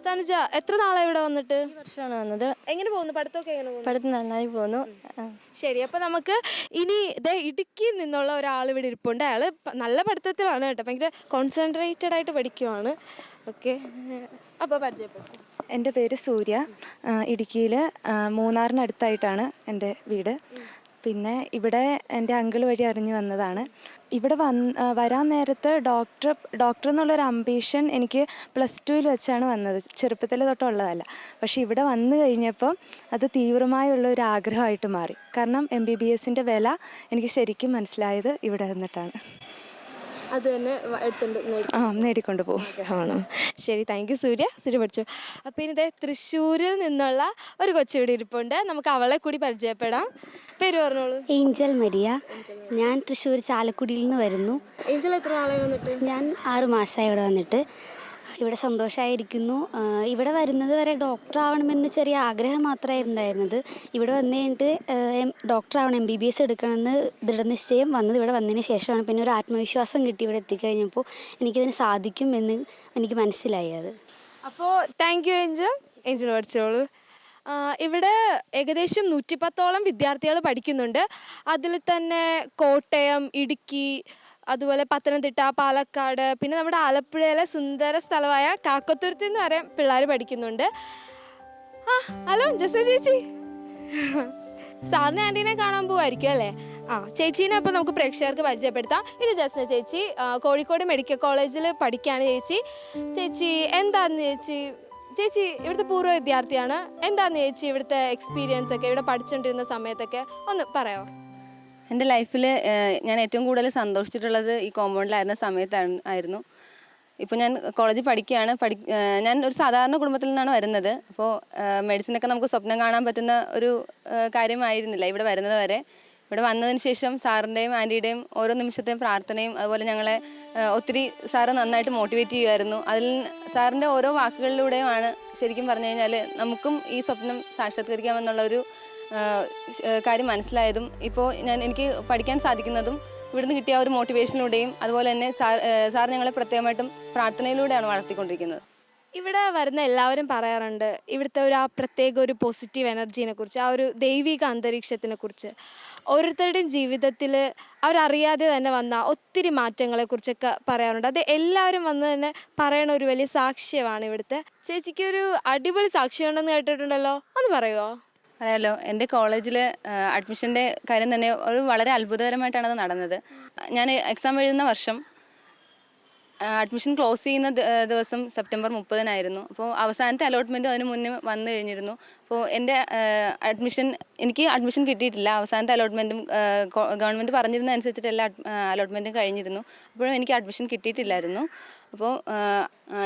സനുജ, എത്ര നാളെ ഇവിടെ വന്നിട്ട്? വർഷമാണ് വന്നത്. എങ്ങനെ പോകുന്നു പഠിത്തമൊക്കെ? എങ്ങനെ പോകുന്നു? പഠിത്തം നന്നായി പോകുന്നു. ശരി, അപ്പം നമുക്ക് ഇനി ഇടുക്കിയിൽ നിന്നുള്ള ഒരാൾ ഇവിടെ ഇരിപ്പുണ്ട്. അയാൾ നല്ല പഠിത്തത്തിലാണ് കേട്ടോ, ഭയങ്കര കോൺസെൻട്രേറ്റഡ് ആയിട്ട് പഠിക്കുവാണ്. ഓക്കെ, അപ്പോൾ പരിചയപ്പെട്ടു. എൻ്റെ പേര് സൂര്യ. ഇടുക്കിയിൽ മൂന്നാറിനടുത്തായിട്ടാണ് എൻ്റെ വീട്. പിന്നെ ഇവിടെ എൻ്റെ അങ്കിൾ വഴി അറിഞ്ഞു വന്നതാണ്. ഇവിടെ വരാൻ നേരത്ത് ഡോക്ടർ എന്നുള്ളൊരു അംബീഷൻ എനിക്ക് +2-ൽ വെച്ചാണ് വന്നത്. ചെറുപ്പത്തിൽ തൊട്ടുള്ളതല്ല. പക്ഷേ ഇവിടെ വന്നു കഴിഞ്ഞപ്പോൾ അത് തീവ്രമായുള്ള ഒരു ആഗ്രഹമായിട്ട് മാറി. കാരണം MBBSൻ്റെ വില എനിക്ക് ശരിക്കും മനസ്സിലായത് ഇവിടെ നിന്നിട്ടാണ്. അത് തന്നെ എടുത്തുകൊണ്ട് നേടിക്കൊണ്ട് പോകും. ആണോ? ശരി, താങ്ക് യു സൂര്യ. സൂര്യ പഠിച്ചു. അപ്പം ഇനി ഇതേ തൃശ്ശൂരിൽ നിന്നുള്ള ഒരു കൊച്ചിവിടെ ഇരിപ്പുണ്ട്. നമുക്ക് അവളെ കൂടി പരിചയപ്പെടാം. പേര് പറഞ്ഞോളൂ. Angel Maria. ഞാൻ തൃശ്ശൂർ ചാലക്കുടിയിൽ നിന്ന് വരുന്നു. ഏഞ്ചൽ എത്ര നാളായി വന്നിട്ട്? ഞാൻ 6 മാസമായി ഇവിടെ വന്നിട്ട്. ഇവിടെ സന്തോഷമായിരിക്കുന്നു. ഇവിടെ വരുന്നത് വരെ ഡോക്ടർ ആവണമെന്ന് ചെറിയ ആഗ്രഹം മാത്രമായിരുന്നു ഉണ്ടായിരുന്നത്. ഇവിടെ വന്നു കഴിഞ്ഞിട്ട് ഡോക്ടർ ആവണം, MBBS എടുക്കണമെന്ന് ദൃഢനിശ്ചയം വന്നത് ഇവിടെ വന്നതിന് ശേഷമാണ്. പിന്നെ ഒരു ആത്മവിശ്വാസം കിട്ടി ഇവിടെ എത്തിക്കഴിഞ്ഞപ്പോൾ എനിക്കതിന് സാധിക്കും എന്ന് എനിക്ക് മനസ്സിലായി. അത് അപ്പോൾ താങ്ക് യു ഏഞ്ചൽ. ഏഞ്ചൽ പഠിച്ചോളൂ. ഇവിടെ ഏകദേശം 110ഓളം വിദ്യാർത്ഥികൾ പഠിക്കുന്നുണ്ട്. അതിൽ തന്നെ കോട്ടയം, ഇടുക്കി, അതുപോലെ പത്തനംതിട്ട, പാലക്കാട്, പിന്നെ നമ്മുടെ ആലപ്പുഴയിലെ സുന്ദര സ്ഥലമായ കാക്കത്തുരുത്തിൽ നിന്ന് വരെ പിള്ളേർ പഠിക്കുന്നുണ്ട്. ഹലോ ജസ്ന ചേച്ചി, സാറിന് ആൻറ്റീനെ കാണാൻ പോവായിരിക്കും അല്ലേ? ചേച്ചീനെ അപ്പോൾ നമുക്ക് പ്രേക്ഷകർക്ക് പരിചയപ്പെടുത്താം. ഇത് ജസ്ന ചേച്ചി, കോഴിക്കോട് മെഡിക്കൽ കോളേജിൽ പഠിക്കുകയാണ് ചേച്ചി. ചേച്ചി എന്താന്ന് ചേച്ചി ഇവിടുത്തെ പൂർവ്വ വിദ്യാർത്ഥിയാണ്. എന്താന്ന് ചേച്ചി ഇവിടുത്തെ എക്സ്പീരിയൻസ് ഒക്കെ, ഇവിടെ പഠിച്ചുകൊണ്ടിരുന്ന സമയത്തൊക്കെ ഒന്ന് പറയാമോ? എൻ്റെ ലൈഫിൽ ഞാൻ ഏറ്റവും കൂടുതൽ സന്തോഷിച്ചിട്ടുള്ളത് ഈ കോമ്പൗണ്ടിലായിരുന്ന സമയത്തായിരുന്നു. ഇപ്പോൾ ഞാൻ കോളേജിൽ പഠിക്കുകയാണ്. ഞാൻ ഒരു സാധാരണ കുടുംബത്തിൽ നിന്നാണ് വരുന്നത്. അപ്പോൾ മെഡിസിനൊക്കെ നമുക്ക് സ്വപ്നം കാണാൻ പറ്റുന്ന ഒരു കാര്യമായിരുന്നില്ല ഇവിടെ വരുന്നത് വരെ. ഇവിടെ വന്നതിന് ശേഷം സാറിൻ്റെയും ആൻറ്റിയുടെയും ഓരോ നിമിഷത്തെയും പ്രാർത്ഥനയും അതുപോലെ ഞങ്ങളെ ഒത്തിരി സാറ് നന്നായിട്ട് മോട്ടിവേറ്റ് ചെയ്യുമായിരുന്നു. അതിൽ സാറിൻ്റെ ഓരോ വാക്കുകളിലൂടെയുമാണ് ശരിക്കും പറഞ്ഞു കഴിഞ്ഞാൽ നമുക്കും ഈ സ്വപ്നം സാക്ഷാത്കരിക്കാമെന്നുള്ള ഒരു കാര്യം മനസ്സിലായതും ഇപ്പോൾ എനിക്ക് പഠിക്കാൻ സാധിക്കുന്നതും ഇവിടുന്ന് കിട്ടിയ ഒരു മോട്ടിവേഷനിലൂടെയും അതുപോലെ തന്നെ സാർ ഞങ്ങളെ പ്രത്യേകമായിട്ടും പ്രാർത്ഥനയിലൂടെയാണ് വളർത്തിക്കൊണ്ടിരിക്കുന്നത്. ഇവിടെ വരുന്ന എല്ലാവരും പറയാറുണ്ട് ഇവിടുത്തെ ആ പ്രത്യേക ഒരു പോസിറ്റീവ് എനർജീനെ കുറിച്ച്, ആ ഒരു ദൈവിക അന്തരീക്ഷത്തിനെ കുറിച്ച്. ഓരോരുത്തരുടെയും ജീവിതത്തിൽ അവരറിയാതെ തന്നെ വന്ന ഒത്തിരി മാറ്റങ്ങളെക്കുറിച്ചൊക്കെ പറയാറുണ്ട്. അത് എല്ലാവരും വന്ന് തന്നെ പറയണ ഒരു വലിയ സാക്ഷ്യമാണ് ഇവിടുത്തെ. ചേച്ചിക്ക് ഒരു അടിപൊളി സാക്ഷ്യമുണ്ടെന്ന് കേട്ടിട്ടുണ്ടല്ലോ, ഒന്ന് പറയുമോ? അറിയാലോ, എൻ്റെ കോളേജിൽ അഡ്മിഷൻ്റെ കാര്യം തന്നെ ഒരു വളരെ അത്ഭുതകരമായിട്ടാണ് അത് നടന്നത്. ഞാൻ എക്സാം എഴുതുന്ന വർഷം അഡ്മിഷൻ ക്ലോസ് ചെയ്യുന്ന ദിവസം സെപ്റ്റംബർ 30 അപ്പോൾ അവസാനത്തെ അലോട്ട്മെൻറ്റും അതിന് മുന്നേ വന്നു കഴിഞ്ഞിരുന്നു. അപ്പോൾ എൻ്റെ എനിക്ക് അഡ്മിഷൻ കിട്ടിയിട്ടില്ല. അവസാനത്തെ അലോട്ട്മെൻറ്റും ഗവൺമെൻറ് പറഞ്ഞിരുന്ന അനുസരിച്ചിട്ട് എല്ലാ അലോട്ട്മെൻറ്റും കഴിഞ്ഞിരുന്നു. അപ്പോഴും എനിക്ക് അഡ്മിഷൻ കിട്ടിയിട്ടില്ലായിരുന്നു. അപ്പോൾ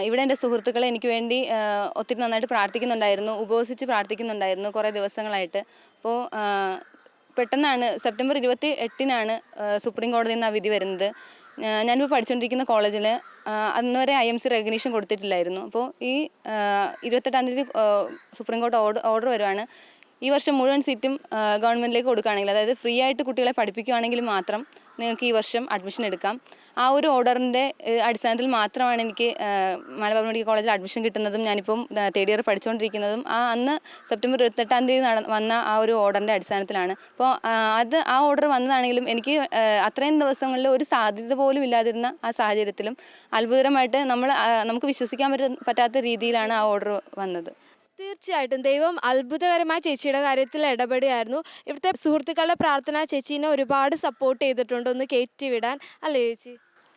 ഇവിടെ എൻ്റെ സുഹൃത്തുക്കളെ എനിക്ക് വേണ്ടി ഒത്തിരി നന്നായിട്ട് പ്രാർത്ഥിക്കുന്നുണ്ടായിരുന്നു, ഉപവസിച്ച് പ്രാർത്ഥിക്കുന്നുണ്ടായിരുന്നു കുറേ ദിവസങ്ങളായിട്ട്. അപ്പോൾ പെട്ടെന്നാണ് സെപ്റ്റംബർ 28 സുപ്രീം കോടതിയിൽ നിന്ന് ആ വിധി വരുന്നത്. ഞാനിപ്പോൾ പഠിച്ചുകൊണ്ടിരിക്കുന്ന കോളേജിൽ അന്ന് വരെ IMC റെക്കഗ്നീഷൻ കൊടുത്തിട്ടില്ലായിരുന്നു. അപ്പോൾ ഈ 28 സുപ്രീം കോടതി ഓർഡർ വരുവാണ്, ഈ വർഷം മുഴുവൻ സീറ്റും ഗവൺമെൻറ്റിലേക്ക് കൊടുക്കുകയാണെങ്കിൽ, അതായത് ഫ്രീ ആയിട്ട് കുട്ടികളെ പഠിപ്പിക്കുകയാണെങ്കിൽ മാത്രം നിങ്ങൾക്ക് ഈ വർഷം അഡ്മിഷൻ എടുക്കാം. ആ ഒരു ഓർഡറിൻ്റെ അടിസ്ഥാനത്തിൽ മാത്രമാണ് എനിക്ക് മലബാർ മെഡിക്കൽ കോളേജിൽ അഡ്മിഷൻ കിട്ടുന്നതും ഞാനിപ്പം 3rd ഇയർ പഠിച്ചുകൊണ്ടിരിക്കുന്നതും അന്ന് സെപ്റ്റംബർ 28 വന്ന ആ ഒരു ഓർഡറിൻ്റെ അടിസ്ഥാനത്തിലാണ്. അപ്പോൾ ആ ഓർഡർ വന്നതാണെങ്കിലും എനിക്ക് അത്രയും ദിവസങ്ങളിൽ ഒരു സാധ്യത പോലും ഇല്ലാതിരുന്ന ആ സാഹചര്യത്തിലും അത്ഭുതകരമായിട്ട് നമുക്ക് വിശ്വസിക്കാൻ പറ്റാത്ത രീതിയിലാണ് ആ ഓർഡർ വന്നത്. തീർച്ചയായിട്ടും ദൈവം അത്ഭുതകരമായ ചേച്ചിയുടെ കാര്യത്തിൽ ഇടപെടുകയായിരുന്നു. ഇവിടുത്തെ സുഹൃത്തുക്കളുടെ പ്രാർത്ഥന ചേച്ചീനെ ഒരുപാട് സപ്പോർട്ട് ചെയ്തിട്ടുണ്ട് ഒന്ന് കയറ്റി വിടാൻ, അല്ലേ ചേച്ചി?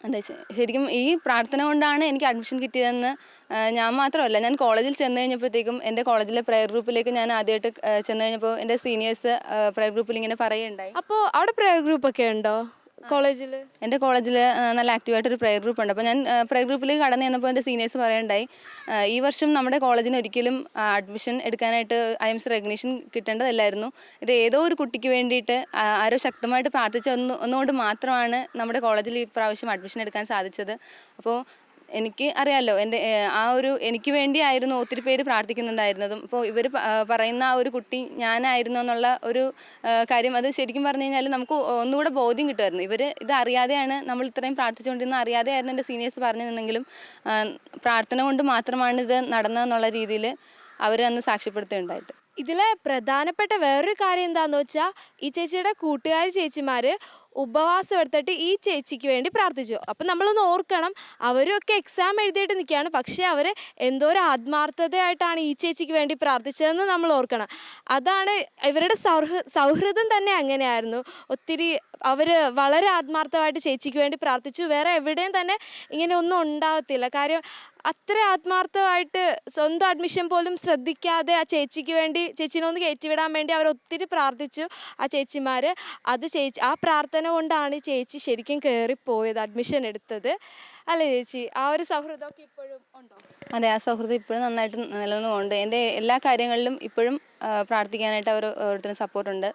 അതെ, ശരിക്കും ഈ പ്രാർത്ഥന കൊണ്ടാണ് എനിക്ക് അഡ്മിഷൻ കിട്ടിയതെന്ന് ഞാൻ മാത്രമല്ല, ഞാൻ കോളേജിൽ ചെന്ന് കഴിഞ്ഞപ്പോഴത്തേക്കും എൻ്റെ കോളേജിലെ പ്രയർ ഗ്രൂപ്പിലേക്ക് ഞാൻ ആദ്യമായിട്ട് ചെന്ന് കഴിഞ്ഞപ്പോൾ എൻ്റെ സീനിയേഴ്സ് പ്രയർ ഗ്രൂപ്പിൽ ഇങ്ങനെ പറയുകയുണ്ടായി. അപ്പോൾ അവിടെ പ്രയർ ഗ്രൂപ്പൊക്കെ ഉണ്ടോ കോളേജിൽ? എൻ്റെ കോളേജിൽ നല്ല ആക്റ്റീവായിട്ടൊരു പ്രയർ ഗ്രൂപ്പ് ഉണ്ട്. അപ്പോൾ ഞാൻ പ്രയർ ഗ്രൂപ്പിലേക്ക് കടന്നു ചെന്നപ്പോൾ എൻ്റെ സീനിയേഴ്സ് പറയുണ്ടായി, ഈ വർഷം നമ്മുടെ കോളേജിന് ഒരിക്കലും അഡ്മിഷൻ എടുക്കാനായിട്ട് IMC റെക്കഗ്നീഷൻ കിട്ടേണ്ടതല്ലായിരുന്നു. ഇത് ഏതോ ഒരു കുട്ടിക്ക് വേണ്ടിയിട്ട് ആരോ ശക്തമായിട്ട് പ്രാർത്ഥിച്ച ഒന്നുകൊണ്ട് മാത്രമാണ് നമ്മുടെ കോളേജിൽ ഈ പ്രാവശ്യം അഡ്മിഷൻ എടുക്കാൻ സാധിച്ചത്. അപ്പോൾ എനിക്ക് അറിയാമല്ലോ, എനിക്ക് വേണ്ടിയായിരുന്നു ഒത്തിരി പേര് പ്രാർത്ഥിക്കുന്നുണ്ടായിരുന്നതും. അപ്പോൾ ഇവർ പറയുന്ന ആ ഒരു കുട്ടി ഞാനായിരുന്നു എന്നുള്ള ഒരു കാര്യം, അത് ശരിക്കും പറഞ്ഞു കഴിഞ്ഞാൽ നമുക്ക് ഒന്നുകൂടെ ബോധ്യം കിട്ടുമായിരുന്നു. ഇത് അറിയാതെയാണ് നമ്മൾ ഇത്രയും പ്രാർത്ഥിച്ചുകൊണ്ടിരുന്നത്, അറിയാതെയായിരുന്നു എൻ്റെ സീനിയേഴ്സ് പറഞ്ഞു നിന്നെങ്കിലും പ്രാർത്ഥന കൊണ്ട് മാത്രമാണ് ഇത് നടന്നതെന്നുള്ള രീതിയിൽ അവർ അന്ന് സാക്ഷ്യപ്പെടുത്തുകയുണ്ടായിട്ട്. ഇതിലെ പ്രധാനപ്പെട്ട വേറൊരു കാര്യം എന്താണെന്ന് വെച്ചാൽ ഈ ചേച്ചിയുടെ കൂട്ടുകാരി ചേച്ചിമാർ ഉപവാസം എടുത്തിട്ട് ഈ ചേച്ചിക്ക് വേണ്ടി പ്രാർത്ഥിച്ചു. അപ്പം നമ്മളൊന്ന് ഓർക്കണം, അവരൊക്കെ എക്സാം എഴുതിയിട്ട് നിൽക്കുകയാണ്, പക്ഷേ അവർ എന്തോ ഒരു ആത്മാർത്ഥതയായിട്ടാണ് ഈ ചേച്ചിക്ക് വേണ്ടി പ്രാർത്ഥിച്ചതെന്ന് നമ്മൾ ഓർക്കണം. അതാണ് ഇവരുടെ സൗഹൃദം തന്നെ അങ്ങനെയായിരുന്നു. ഒത്തിരി അവർ വളരെ ആത്മാർത്ഥമായിട്ട് ചേച്ചിക്ക് വേണ്ടി പ്രാർത്ഥിച്ചു. വേറെ എവിടെയും തന്നെ ഇങ്ങനെ ഒന്നും ഉണ്ടാകത്തില്ല. കാര്യം അത്ര ആത്മാർത്ഥമായിട്ട് സ്വന്തം അഡ്മിഷൻ പോലും ശ്രദ്ധിക്കാതെ ആ ചേച്ചിക്ക് വേണ്ടി, ചേച്ചീനെ ഒന്ന് കയറ്റിവിടാൻ വേണ്ടി അവർ ഒത്തിരി പ്രാർത്ഥിച്ചു ആ ചേച്ചിമാർ. ആ പ്രാർത്ഥന കൊണ്ടാണ് ഈ ചേച്ചി ശരിക്കും കയറിപ്പോയത്, അഡ്മിഷൻ എടുത്തത്. അല്ലേ ചേച്ചി? ആ ഒരു സൗഹൃദമൊക്കെ ഇപ്പോഴും ഉണ്ടോ? അതെ, ആ സൗഹൃദം ഇപ്പോഴും നന്നായിട്ട് നിലനിന്നുകൊണ്ട് എൻ്റെ എല്ലാ കാര്യങ്ങളിലും ഇപ്പോഴും പ്രാർത്ഥിക്കാനായിട്ട് അവർ ഓരോരുത്തരും സപ്പോർട്ടുണ്ട്.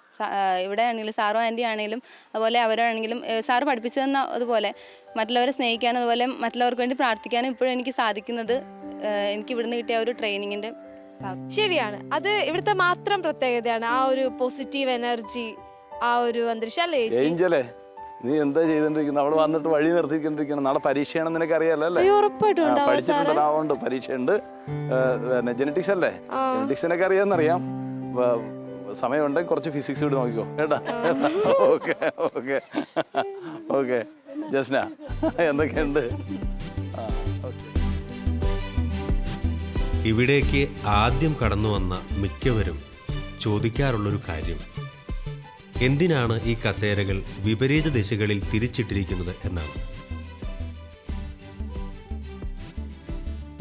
ഇവിടെ ആണെങ്കിലും സാറും ആൻറ്റി ആണെങ്കിലും അതുപോലെ അവരാണെങ്കിലും സാറ് പഠിപ്പിച്ചു തന്ന അതുപോലെ മറ്റുള്ളവരെ സ്നേഹിക്കാനും അതുപോലെ മറ്റുള്ളവർക്ക് വേണ്ടി പ്രാർത്ഥിക്കാനും ഇപ്പോഴും എനിക്ക് സാധിക്കുന്നത് എനിക്ക് ഇവിടുന്ന് കിട്ടിയ ഒരു ട്രെയിനിങ്ങിൻ്റെ ഭാഗം. ശരിയാണ്, അത് ഇവിടുത്തെ മാത്രം പ്രത്യേകതയാണ്, ആ ഒരു പോസിറ്റീവ് എനർജി, ആ ഒരു അന്തരീക്ഷം. അല്ലേ ഏഞ്ചലേ, നീ എന്താ ചെയ്തോണ്ടിരിക്കുന്നത്? അവിടെ വന്നിട്ട് വഴി നിർത്തിക്കൊണ്ടിരിക്കണം. നാളെ പരീക്ഷയാണെന്ന് നിനക്ക് അറിയാലോ അല്ലേ? പഠിച്ചിട്ടുണ്ടാവുണ്ട്, പരീക്ഷയുണ്ട്. ജെനറ്റിക്സ് അല്ലേ? ജെനറ്റിക്സിനൊക്കെ അറിയാമെന്നറിയാം. സമയമുണ്ടെങ്കിൽ കുറച്ച് ഫിസിക്സ് കൂടി നോക്കിക്കോ കേട്ടാ. Okay okay okay. ജസ്ന എന്തൊക്കെയുണ്ട്? ഇവിടേക്ക് ആദ്യം കടന്നു വന്ന മിക്കവരും ചോദിക്കാറുള്ളൊരു കാര്യം, എന്തിനാണ് ഈ കസേരകൾ വിപരീത ദിശകളിൽ തിരിച്ചിട്ടിരിക്കുന്നത് എന്നാണ്.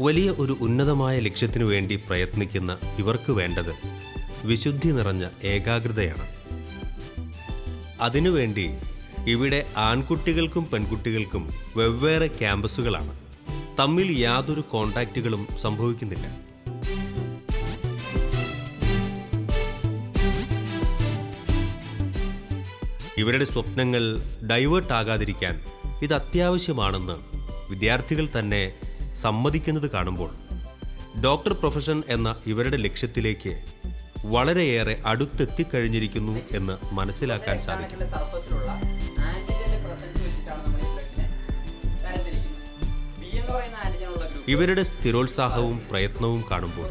വലിയ ഒരു ഉന്നതമായ ലക്ഷ്യത്തിനു വേണ്ടി പ്രയത്നിക്കുന്ന ഇവർക്ക് വേണ്ടത് വിശുദ്ധി നിറഞ്ഞ ഏകാഗ്രതയാണ്. അതിനുവേണ്ടി ഇവിടെ ആൺകുട്ടികൾക്കും പെൺകുട്ടികൾക്കും വെവ്വേറെ ക്യാമ്പസുകളാണ്. തമ്മിൽ യാതൊരു കോണ്ടാക്റ്റുകളും സംഭവിക്കുന്നില്ല. ഇവരുടെ സ്വപ്നങ്ങൾ ഡൈവേർട്ട് ആകാതിരിക്കാൻ ഇത് അത്യാവശ്യമാണെന്ന് വിദ്യാർത്ഥികൾ തന്നെ സമ്മതിക്കുന്നത് കാണുമ്പോൾ ഡോക്ടർ പ്രൊഫഷൻ എന്ന ഇവരുടെ ലക്ഷ്യത്തിലേക്ക് വളരെയേറെ അടുത്തെത്തിക്കഴിഞ്ഞിരിക്കുന്നു എന്ന് മനസ്സിലാക്കാൻ സാധിക്കും. ഇവരുടെ സ്ഥിരോത്സാഹവും പ്രയത്നവും കാണുമ്പോൾ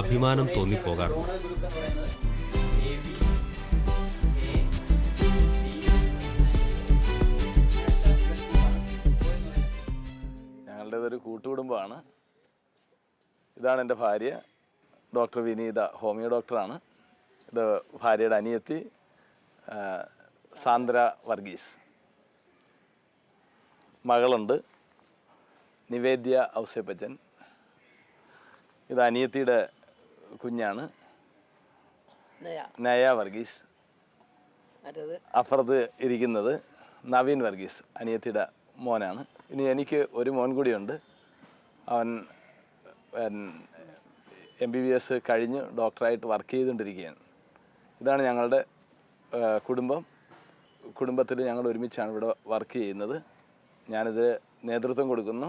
അഭിമാനം തോന്നിപ്പോകാറുണ്ട്. ഞങ്ങളുടേതൊരു കൂട്ടുകുടുംബമാണ്. ഇതാണ് എൻ്റെ ഭാര്യ, ഡോക്ടർ വിനീത, ഹോമിയോ ഡോക്ടറാണ്. ഇത് ഭാര്യയുടെ അനിയത്തി സാന്ദ്ര വർഗീസ്. മകളുണ്ട് നിവേദ്യ ഔസേപ്പച്ചൻ. ഇത് അനിയത്തിയുടെ കുഞ്ഞാണ് നയ വർഗീസ്. അപ്പുറത്ത് ഇരിക്കുന്നത് നവീൻ വർഗീസ്, അനിയത്തിയുടെ മോനാണ്. ഇനി എനിക്ക് ഒരു മോൻ കൂടിയുണ്ട്. അവൻ MBBS കഴിഞ്ഞ് ഡോക്ടറായിട്ട് വർക്ക് ചെയ്തുകൊണ്ടിരിക്കുകയാണ്. ഇതാണ് ഞങ്ങളുടെ കുടുംബം. കുടുംബത്തിൽ ഞങ്ങൾ ഒരുമിച്ചാണ് ഇവിടെ വർക്ക് ചെയ്യുന്നത്. ഞാനിത് നേതൃത്വം കൊടുക്കുന്നു.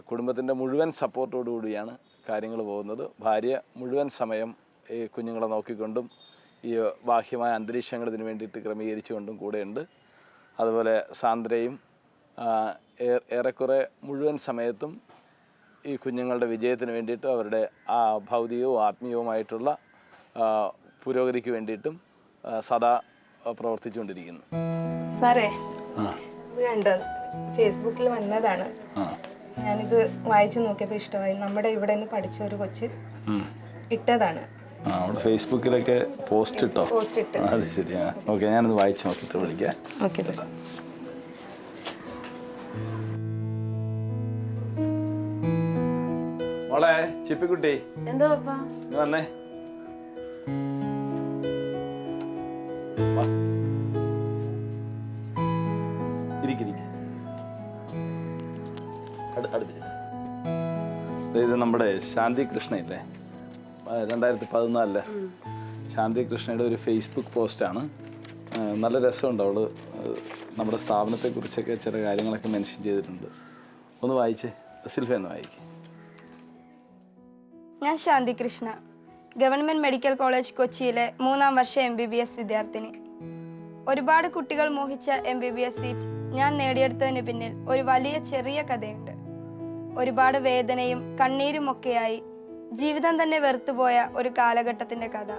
കുടുംബത്തിൻ്റെ മുഴുവൻ സപ്പോർട്ടോടുകൂടിയാണ് കാര്യങ്ങൾ പോകുന്നത്. ഭാര്യ മുഴുവൻ സമയം ഈ കുഞ്ഞുങ്ങളെ നോക്കിക്കൊണ്ടും ഈ ബാഹ്യമായ അന്തരീക്ഷങ്ങൾ ഇതിനു വേണ്ടിയിട്ട് ക്രമീകരിച്ചുകൊണ്ടും കൂടെയുണ്ട്. അതുപോലെ സാന്ദ്രയും ഏറെക്കുറെ മുഴുവൻ സമയത്തും ഈ കുഞ്ഞുങ്ങളുടെ വിജയത്തിന് വേണ്ടിയിട്ടും അവരുടെ ആ ഭൗതികവും ആത്മീയവുമായിട്ടുള്ള പുരോഗതിക്ക് വേണ്ടിയിട്ടും സദാ പ്രവർത്തിച്ചുകൊണ്ടിരിക്കുന്നു. സാറേ, ഇത് കണ്ടോ, ഫേസ്ബുക്കിൽ വന്നതാണ്. ഞാനിത് വായിച്ചു നോക്കിയപ്പോൾ ഇഷ്ടമായി. നമ്മുടെ ഇവിടെ നിന്ന് പഠിച്ച ഒരു കൊച്ച് ഇട്ടതാണ്. ഫേസ്ബുക്കിലൊക്കെ പോസ്റ്റ് ഇട്ടോ? പോസ്റ്റ് ഇട്ട്. അത് ശരിയാ. ഓക്കെ, ഞാനത് വായിച്ച് നോക്കിയിട്ട് വിളിക്കാം. Okay sir. മോളെ ചിപ്പിക്കുട്ടി, എന്തോ വന്നേ. ഇത് നമ്മുടെ ശാന്തി കൃഷ്ണയില്ലേ, 2014 ശാന്തി കൃഷ്ണയുടെ ഒരു ഫേസ്ബുക്ക് പോസ്റ്റാണ്. നല്ല രസമുണ്ട്. അവള് നമ്മുടെ സ്ഥാപനത്തെക്കുറിച്ചൊക്കെ ചില കാര്യങ്ങളൊക്കെ മെൻഷൻ ചെയ്തിട്ടുണ്ട്. ഒന്ന് വായിച്ചേ സിൽഫ, ഒന്ന് വായിക്കേ. ഞാൻ ശാന്തി കൃഷ്ണ, ഗവൺമെൻറ് മെഡിക്കൽ കോളേജ് കൊച്ചിയിലെ 3ാം വർഷ MBBS വിദ്യാർത്ഥിനി. ഒരുപാട് കുട്ടികൾ മോഹിച്ച MBBS സീറ്റ് ഞാൻ നേടിയെടുത്തതിന് പിന്നിൽ ഒരു വലിയ ചെറിയ കഥയുണ്ട്. ഒരുപാട് വേദനയും കണ്ണീരുമൊക്കെയായി ജീവിതം തന്നെ വെറുത്തുപോയ ഒരു കാലഘട്ടത്തിൻ്റെ കഥ.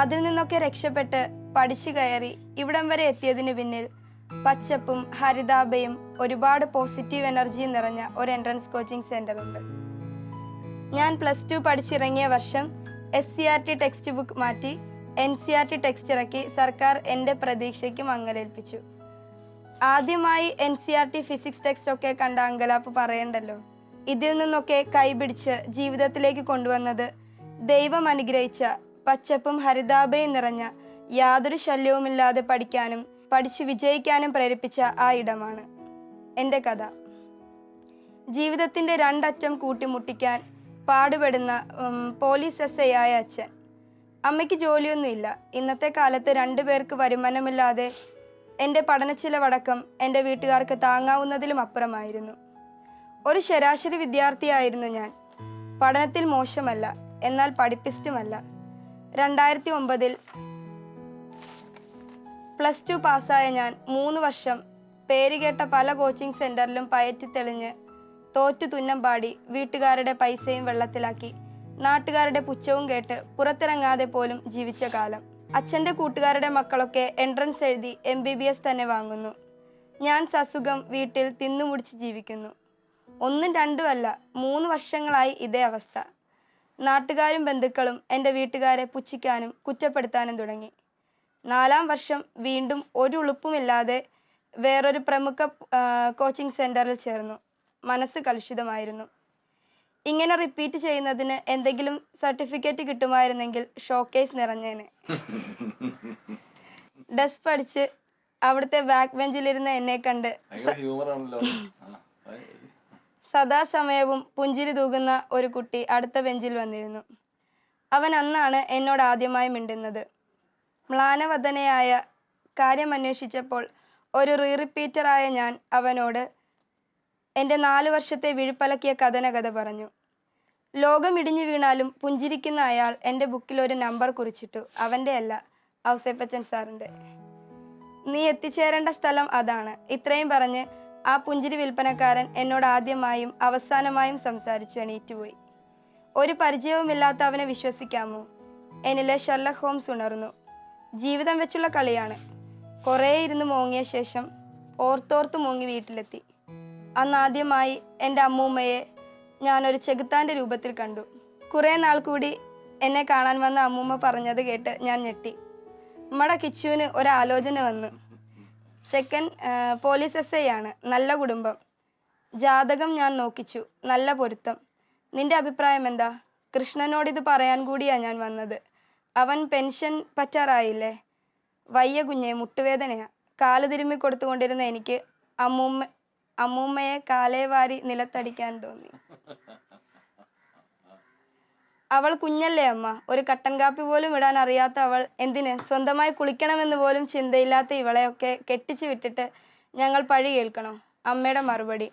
അതിൽ നിന്നൊക്കെ രക്ഷപ്പെട്ട് പഠിച്ചു കയറി ഇവിടം വരെ എത്തിയതിന് പിന്നിൽ പച്ചപ്പും ഹരിതാഭയും ഒരുപാട് പോസിറ്റീവ് എനർജിയും നിറഞ്ഞ ഒരു എൻട്രൻസ് കോച്ചിങ് സെൻ്റർ ഉണ്ട്. ഞാൻ +2 പഠിച്ചിറങ്ങിയ വർഷം SCRT ടെക്സ്റ്റ് ബുക്ക് മാറ്റി NCRT ടെക്സ്റ്റ് ഇറക്കി സർക്കാർ എൻ്റെ പ്രതീക്ഷയ്ക്ക് മങ്ങലേൽപ്പിച്ചു. ആദ്യമായി NCRT ഫിസിക്സ് ടെക്സ്റ്റ് ഒക്കെ കണ്ട അങ്കലാപ്പ് പറയണ്ടല്ലോ. ഇതിൽ നിന്നൊക്കെ കൈപിടിച്ച് ജീവിതത്തിലേക്ക് കൊണ്ടുവന്നത് ദൈവം അനുഗ്രഹിച്ച പച്ചപ്പും ഹരിതാഭയും നിറഞ്ഞ യാതൊരു ശല്യവുമില്ലാതെ പഠിക്കാനും പഠിച്ച് വിജയിക്കാനും പ്രേരിപ്പിച്ച ആ ഇടമാണ് എൻ്റെ കഥ. ജീവിതത്തിൻ്റെ രണ്ടറ്റം കൂട്ടിമുട്ടിക്കാൻ പാടുപെടുന്ന പോലീസ് SI ആയ അച്ഛൻ. അമ്മയ്ക്ക് ജോലിയൊന്നുമില്ല. ഇന്നത്തെ കാലത്ത് 2 പേർക്ക് വരുമാനമില്ലാതെ എൻ്റെ പഠനച്ചിലവടക്കം എൻ്റെ വീട്ടുകാർക്ക് താങ്ങാവുന്നതിലും അപ്പുറമായിരുന്നു. ഒരു ശരാശരി വിദ്യാർത്ഥിയായിരുന്നു ഞാൻ. പഠനത്തിൽ മോശമല്ല, എന്നാൽ പഠിപ്പിസ്റ്റുമല്ല. 2009 +2 പാസ്സായ ഞാൻ 3 വർഷം പേരുകേട്ട പല കോച്ചിങ് സെൻറ്ററിലും പയറ്റിത്തെളിഞ്ഞ് തോറ്റു തുന്നം പാടി വീട്ടുകാരുടെ പൈസയും വെള്ളത്തിലാക്കി നാട്ടുകാരുടെ പുച്ഛവും കേട്ട് പുറത്തിറങ്ങാതെ പോലും ജീവിച്ച കാലം. അച്ഛൻ്റെ കൂട്ടുകാരുടെ മക്കളൊക്കെ എൻട്രൻസ് എഴുതി MBBS തന്നെ വാങ്ങുന്നു. ഞാൻ സസുഖം വീട്ടിൽ തിന്നുമുടിച്ച് ജീവിക്കുന്നു. 1ഉം 2ഉം അല്ല, 3 വർഷങ്ങളായി ഇതേ അവസ്ഥ. നാട്ടുകാരും ബന്ധുക്കളും എൻ്റെ വീട്ടുകാരെ പുച്ഛിക്കാനും കുറ്റപ്പെടുത്താനും തുടങ്ങി. 4ാം വർഷം വീണ്ടും ഒരു ഉളുപ്പുമില്ലാതെ വേറൊരു പ്രമുഖ കോച്ചിങ് സെൻറ്ററിൽ ചേർന്നു. മനസ്സ് കലുഷിതമായിരുന്നു. ഇങ്ങനെ റിപ്പീറ്റ് ചെയ്യുന്നതിന് എന്തെങ്കിലും സർട്ടിഫിക്കറ്റ് കിട്ടുമായിരുന്നെങ്കിൽ ഷോക്കേസ് നിറഞ്ഞേനെ. ഡെസ്ക് പഠിച്ച് അവിടുത്തെ ബാക്ക് ബെഞ്ചിലിരുന്ന എന്നെ കണ്ട് സദാസമയവും പുഞ്ചിരി തൂകുന്ന ഒരു കുട്ടി അടുത്ത ബെഞ്ചിൽ വന്നിരുന്നു. അവൻ അന്നാണ് എന്നോട് ആദ്യമായി മിണ്ടുന്നത്. മ്ലാനവദനയായ കാര്യമന്വേഷിച്ചപ്പോൾ ഒരു റിപ്പീറ്ററായ ഞാൻ അവനോട് എൻ്റെ 4 വർഷത്തെ വിഴുപ്പലക്കിയ കഥനകഥ പറഞ്ഞു. ലോകം ഇടിഞ്ഞു വീണാലും പുഞ്ചിരിക്കുന്ന അയാൾ എൻ്റെ ബുക്കിൽ ഒരു നമ്പർ കുറിച്ചിട്ടു. അവൻ്റെ അല്ല, ഔസേപ്പച്ചൻ സാറിൻ്റെ. നീ എത്തിച്ചേരേണ്ട സ്ഥലം അതാണ്. ഇത്രയും പറഞ്ഞ് ആ പുഞ്ചിരി വിൽപ്പനക്കാരൻ എന്നോട് ആദ്യമായും അവസാനമായും സംസാരിച്ചു എണീറ്റുപോയി. ഒരു പരിചയവുമില്ലാത്ത അവനെ വിശ്വസിക്കാമോ? എന്നിലെ ഷെർലക് ഹോംസ് ഉണർന്നു. ജീവിതം വെച്ചുള്ള കളിയാണ്. കുറേ ഇരുന്ന് മോങ്ങിയ ശേഷം ഓർത്തോർത്ത് മോങ്ങി വീട്ടിലെത്തി. അന്നാദ്യമായി എൻ്റെ അമ്മൂമ്മയെ ഞാനൊരു ചെകുത്താൻ്റെ രൂപത്തിൽ കണ്ടു. കുറേ നാൾ കൂടി എന്നെ കാണാൻ വന്ന അമ്മൂമ്മ പറഞ്ഞത് കേട്ട് ഞാൻ ഞെട്ടി. നമ്മുടെ കിച്ചുവിന് ഒരാലോചന വന്നു. ചെക്കൻ പോലീസ് SI ആണ്, നല്ല കുടുംബം. ജാതകം ഞാൻ നോക്കിച്ചു, നല്ല പൊരുത്തം. നിന്റെ അഭിപ്രായം എന്താ? കൃഷ്ണനോടിത് പറയാൻ കൂടിയാ ഞാൻ വന്നത്. അവൻ പെൻഷൻ പറ്റാറായില്ലേ? വയ്യ കുഞ്ഞെ, മുട്ടുവേദനയാ. കാല് തിരുമ്മി കൊടുത്തുകൊണ്ടിരുന്ന എനിക്ക് അമ്മൂമ്മയെ കാലേ വാരി നിലത്തടിക്കാൻ തോന്നി. അവൾ കുഞ്ഞല്ലേ അമ്മ. ഒരു കട്ടൻ കാപ്പി പോലും ഇടാൻ അറിയാത്ത അവൾ എന്തിന് സ്വന്തമായി കുളിക്കണമെന്ന് പോലും ചിന്തയില്ലാത്ത ഇവളെയൊക്കെ കെട്ടിച്ചു വിട്ടിട്ട് ഞങ്ങൾ പഴി കേൾക്കണോ? അമ്മയുടെ മറുപടി.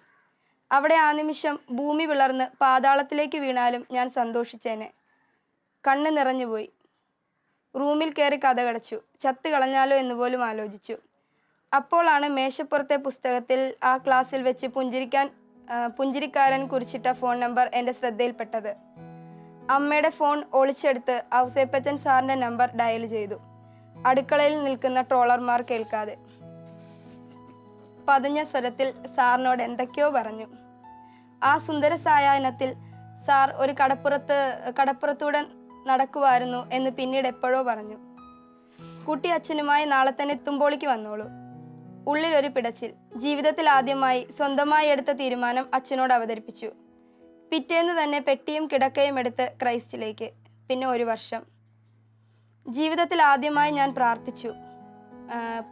അവിടെ ആ നിമിഷം ഭൂമി പിളർന്ന് പാതാളത്തിലേക്ക് വീണാലും ഞാൻ സന്തോഷിച്ചേനെ. കണ്ണ് നിറഞ്ഞുപോയി. റൂമിൽ കയറി കഥകടച്ചു. ചത്ത് കളഞ്ഞാലോ എന്ന് പോലും ആലോചിച്ചു. അപ്പോഴാണ് മേശപ്പുറത്തെ പുസ്തകത്തിൽ ആ ക്ലാസ്സിൽ വെച്ച് പുഞ്ചിരിക്കാരൻ കുറിച്ചിട്ട ഫോൺ നമ്പർ എൻ്റെ ശ്രദ്ധയിൽപ്പെട്ടത്. അമ്മയുടെ ഫോൺ ഒളിച്ചെടുത്ത് ഔസേപ്പച്ചൻ സാറിൻ്റെ നമ്പർ ഡയൽ ചെയ്തു. അടുക്കളയിൽ നിൽക്കുന്ന ട്രോളർമാർ കേൾക്കാതെ പതിഞ്ഞ സ്വരത്തിൽ സാറിനോട് എന്തൊക്കെയോ പറഞ്ഞു. ആ സുന്ദര സായാഹ്നത്തിൽ സാർ ഒരു കടപ്പുറത്തൂടെ നടക്കുമായിരുന്നു എന്ന് പിന്നീട് എപ്പോഴോ പറഞ്ഞു. കുട്ടി അച്ഛനുമായി നാളെ തന്നെ തുമ്പോളിക്ക് വന്നോളൂ. ഉള്ളിലൊരു പിടച്ചിൽ. ജീവിതത്തിൽ ആദ്യമായി സ്വന്തമായി എടുത്ത തീരുമാനം അച്ഛനോട് അവതരിപ്പിച്ചു. പിറ്റേന്ന് തന്നെ പെട്ടിയും കിടക്കയും എടുത്ത് ക്രൈസ്റ്റിലേക്ക്. പിന്നെ 1 വർഷം. ജീവിതത്തിൽ ആദ്യമായി ഞാൻ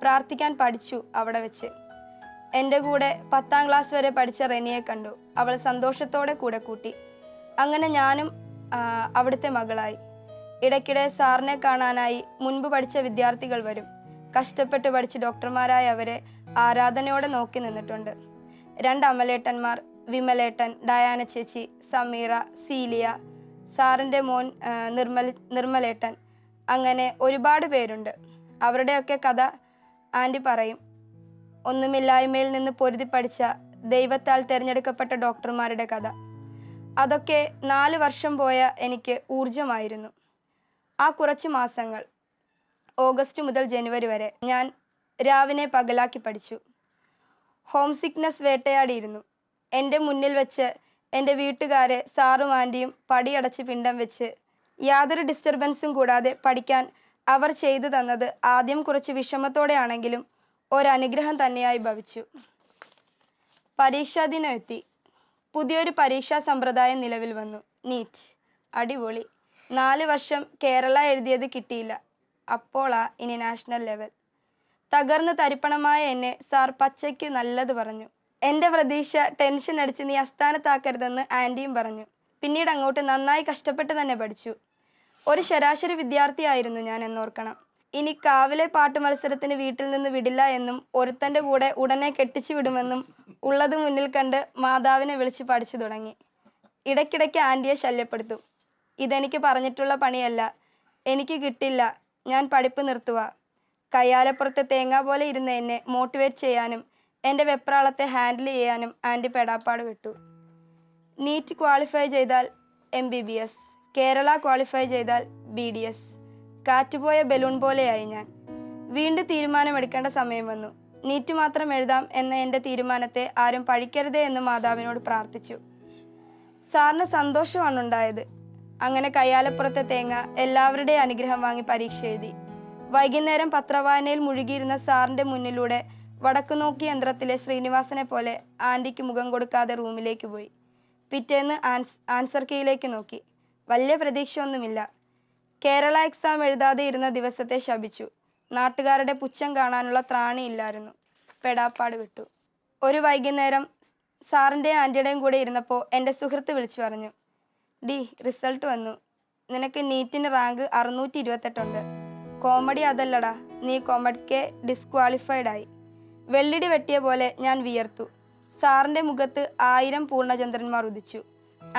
പ്രാർത്ഥിക്കാൻ പഠിച്ചു അവിടെ വെച്ച്. എൻ്റെ കൂടെ 10ാം ക്ലാസ് വരെ പഠിച്ച റെനിയെ കണ്ടു. അവൾ സന്തോഷത്തോടെ കൂടെ കൂട്ടി. അങ്ങനെ ഞാനും അവിടുത്തെ മകളായി. ഇടയ്ക്കിടെ സാറിനെ കാണാനായി മുൻപ് പഠിച്ച വിദ്യാർത്ഥികൾ വരും. കഷ്ടപ്പെട്ട് പഠിച്ച് ഡോക്ടർമാരായ അവരെ ആരാധനയോടെ നോക്കി നിന്നിട്ടുണ്ട്. 2 അമലേട്ടന്മാർ, വിമലേട്ടൻ, ഡയാന ചേച്ചി, സമീറ, സീലിയ, സാറിൻ്റെ മോൻ നിർമ്മലേട്ടൻ, അങ്ങനെ ഒരുപാട് പേരുണ്ട്. അവരുടെയൊക്കെ കഥ ആൻറ്റി പറയും. ഒന്നുമില്ലായ്മയിൽ നിന്ന് പൊരുതി പഠിച്ച ദൈവത്താൽ തിരഞ്ഞെടുക്കപ്പെട്ട ഡോക്ടർമാരുടെ കഥ. അതൊക്കെ 4 വർഷം പോയ എനിക്ക് ഊർജമായിരുന്നു. ആ കുറച്ച് മാസങ്ങൾ, ഓഗസ്റ്റ് മുതൽ ജനുവരി വരെ, ഞാൻ രാവിനെ പകലാക്കി പഠിച്ചു. ഹോം സിക്നെസ് വേട്ടയാടിയിരുന്നു. എൻ്റെ മുന്നിൽ വെച്ച് എൻ്റെ വീട്ടുകാരെ സാറും ആൻറ്റിയും പടിയടച്ച് പിണ്ടം വെച്ച് യാതൊരു ഡിസ്റ്റർബൻസും കൂടാതെ പഠിക്കാൻ അവർ ചെയ്തു തന്നത് ആദ്യം കുറച്ച് വിഷമത്തോടെയാണെങ്കിലും ഒരനുഗ്രഹം തന്നെയായി ഭവിച്ചു. പരീക്ഷാ ദിനം എത്തി. പുതിയൊരു പരീക്ഷാ സമ്പ്രദായം നിലവിൽ വന്നു. നീറ്റ്. അടിപൊളി. 4 വർഷം കേരള എഴുതിയത് കിട്ടിയില്ല. അപ്പോളാ ഇനി നാഷണൽ ലെവൽ. തകർന്ന് തരിപ്പണമായ എന്നെ സാർ പച്ചയ്ക്ക് നല്ലത് പറഞ്ഞു. എൻ്റെ പ്രതീക്ഷ ടെൻഷൻ അടിച്ച് നീ അസ്ഥാനത്താക്കരുതെന്ന് ആൻറ്റിയും പറഞ്ഞു. പിന്നീട് അങ്ങോട്ട് നന്നായി കഷ്ടപ്പെട്ട് തന്നെ പഠിച്ചു. ഒരു ശരാശരി വിദ്യാർത്ഥിയായിരുന്നു ഞാൻ എന്നോർക്കണം. ഇനി കാവിലെ പാട്ട് മത്സരത്തിന് വീട്ടിൽ നിന്ന് വിടില്ല എന്നും ഒരുത്തൻ്റെ കൂടെ ഉടനെ കെട്ടിച്ചു വിടുമെന്നും ഉള്ളത് മുന്നിൽ കണ്ട് മാതാവിനെ വിളിച്ച് പഠിച്ചു തുടങ്ങി. ഇടയ്ക്കിടയ്ക്ക് ആൻറ്റിയെ ശല്യപ്പെടുത്തും. ഇതെനിക്ക് പറഞ്ഞിട്ടുള്ള പണിയല്ല, എനിക്ക് കിട്ടില്ല, ഞാൻ പഠിപ്പ് നിർത്തുക. കയ്യാലപ്പുറത്തെ തേങ്ങ പോലെ ഇരുന്ന എന്നെ മോട്ടിവേറ്റ് ചെയ്യാനും എൻ്റെ വെപ്രാളത്തെ ഹാൻഡിൽ ചെയ്യാനും ആൻറ്റി പെടാപ്പാട് വിട്ടു. നീറ്റ് ക്വാളിഫൈ ചെയ്താൽ MBBS, കേരള ക്വാളിഫൈ ചെയ്താൽ BDS. കാറ്റുപോയ ബലൂൺ പോലെയായി ഞാൻ. വീണ്ടും തീരുമാനമെടുക്കേണ്ട സമയം വന്നു. നീറ്റ് മാത്രം എഴുതാം എന്ന എൻ്റെ തീരുമാനത്തെ ആരും പഴിക്കരുതേ എന്ന് മാതാവിനോട് പ്രാർത്ഥിച്ചു. സാറിന് സന്തോഷമാണ് ഉണ്ടായത്. അങ്ങനെ കയ്യാലപ്പുറത്തെ തേങ്ങ എല്ലാവരുടെയും അനുഗ്രഹം വാങ്ങി പരീക്ഷ എഴുതി. വൈകുന്നേരം പത്രവായനയിൽ മുഴുകിയിരുന്ന സാറിൻ്റെ മുന്നിലൂടെ വടക്കുനോക്കി യന്ത്രത്തിലെ ശ്രീനിവാസനെ പോലെ ആൻറ്റിക്ക് മുഖം കൊടുക്കാതെ റൂമിലേക്ക് പോയി. പിറ്റേന്ന് ആൻസർ കീയിലേക്ക് നോക്കി. വലിയ പ്രതീക്ഷയൊന്നുമില്ല. കേരള എക്സാം എഴുതാതെ ഇരുന്ന ദിവസത്തെ ശപിച്ചു. നാട്ടുകാരുടെ പുച്ഛം കാണാനുള്ള ത്രാണിയില്ലായിരുന്നു. പെടാപ്പാട് വിട്ടു. ഒരു വൈകുന്നേരം സാറിൻ്റെയും ആൻറ്റിയുടെയും കൂടെ ഇരുന്നപ്പോൾ എൻ്റെ സുഹൃത്ത് വിളിച്ചു പറഞ്ഞു, ഡി റിസൾട്ട് വന്നു. നിനക്ക് നീറ്റിന് റാങ്ക് 628 ഉണ്ട്. കോമഡി അതല്ലടാ, നീ കൊമഡ്ക്കെ ഡിസ്ക്വാളിഫൈഡ് ആയി. വെള്ളിടി വെട്ടിയ പോലെ ഞാൻ വിയർത്തു. സാറിൻ്റെ മുഖത്ത് 1000 പൂർണ്ണചന്ദ്രന്മാർ ഉദിച്ചു.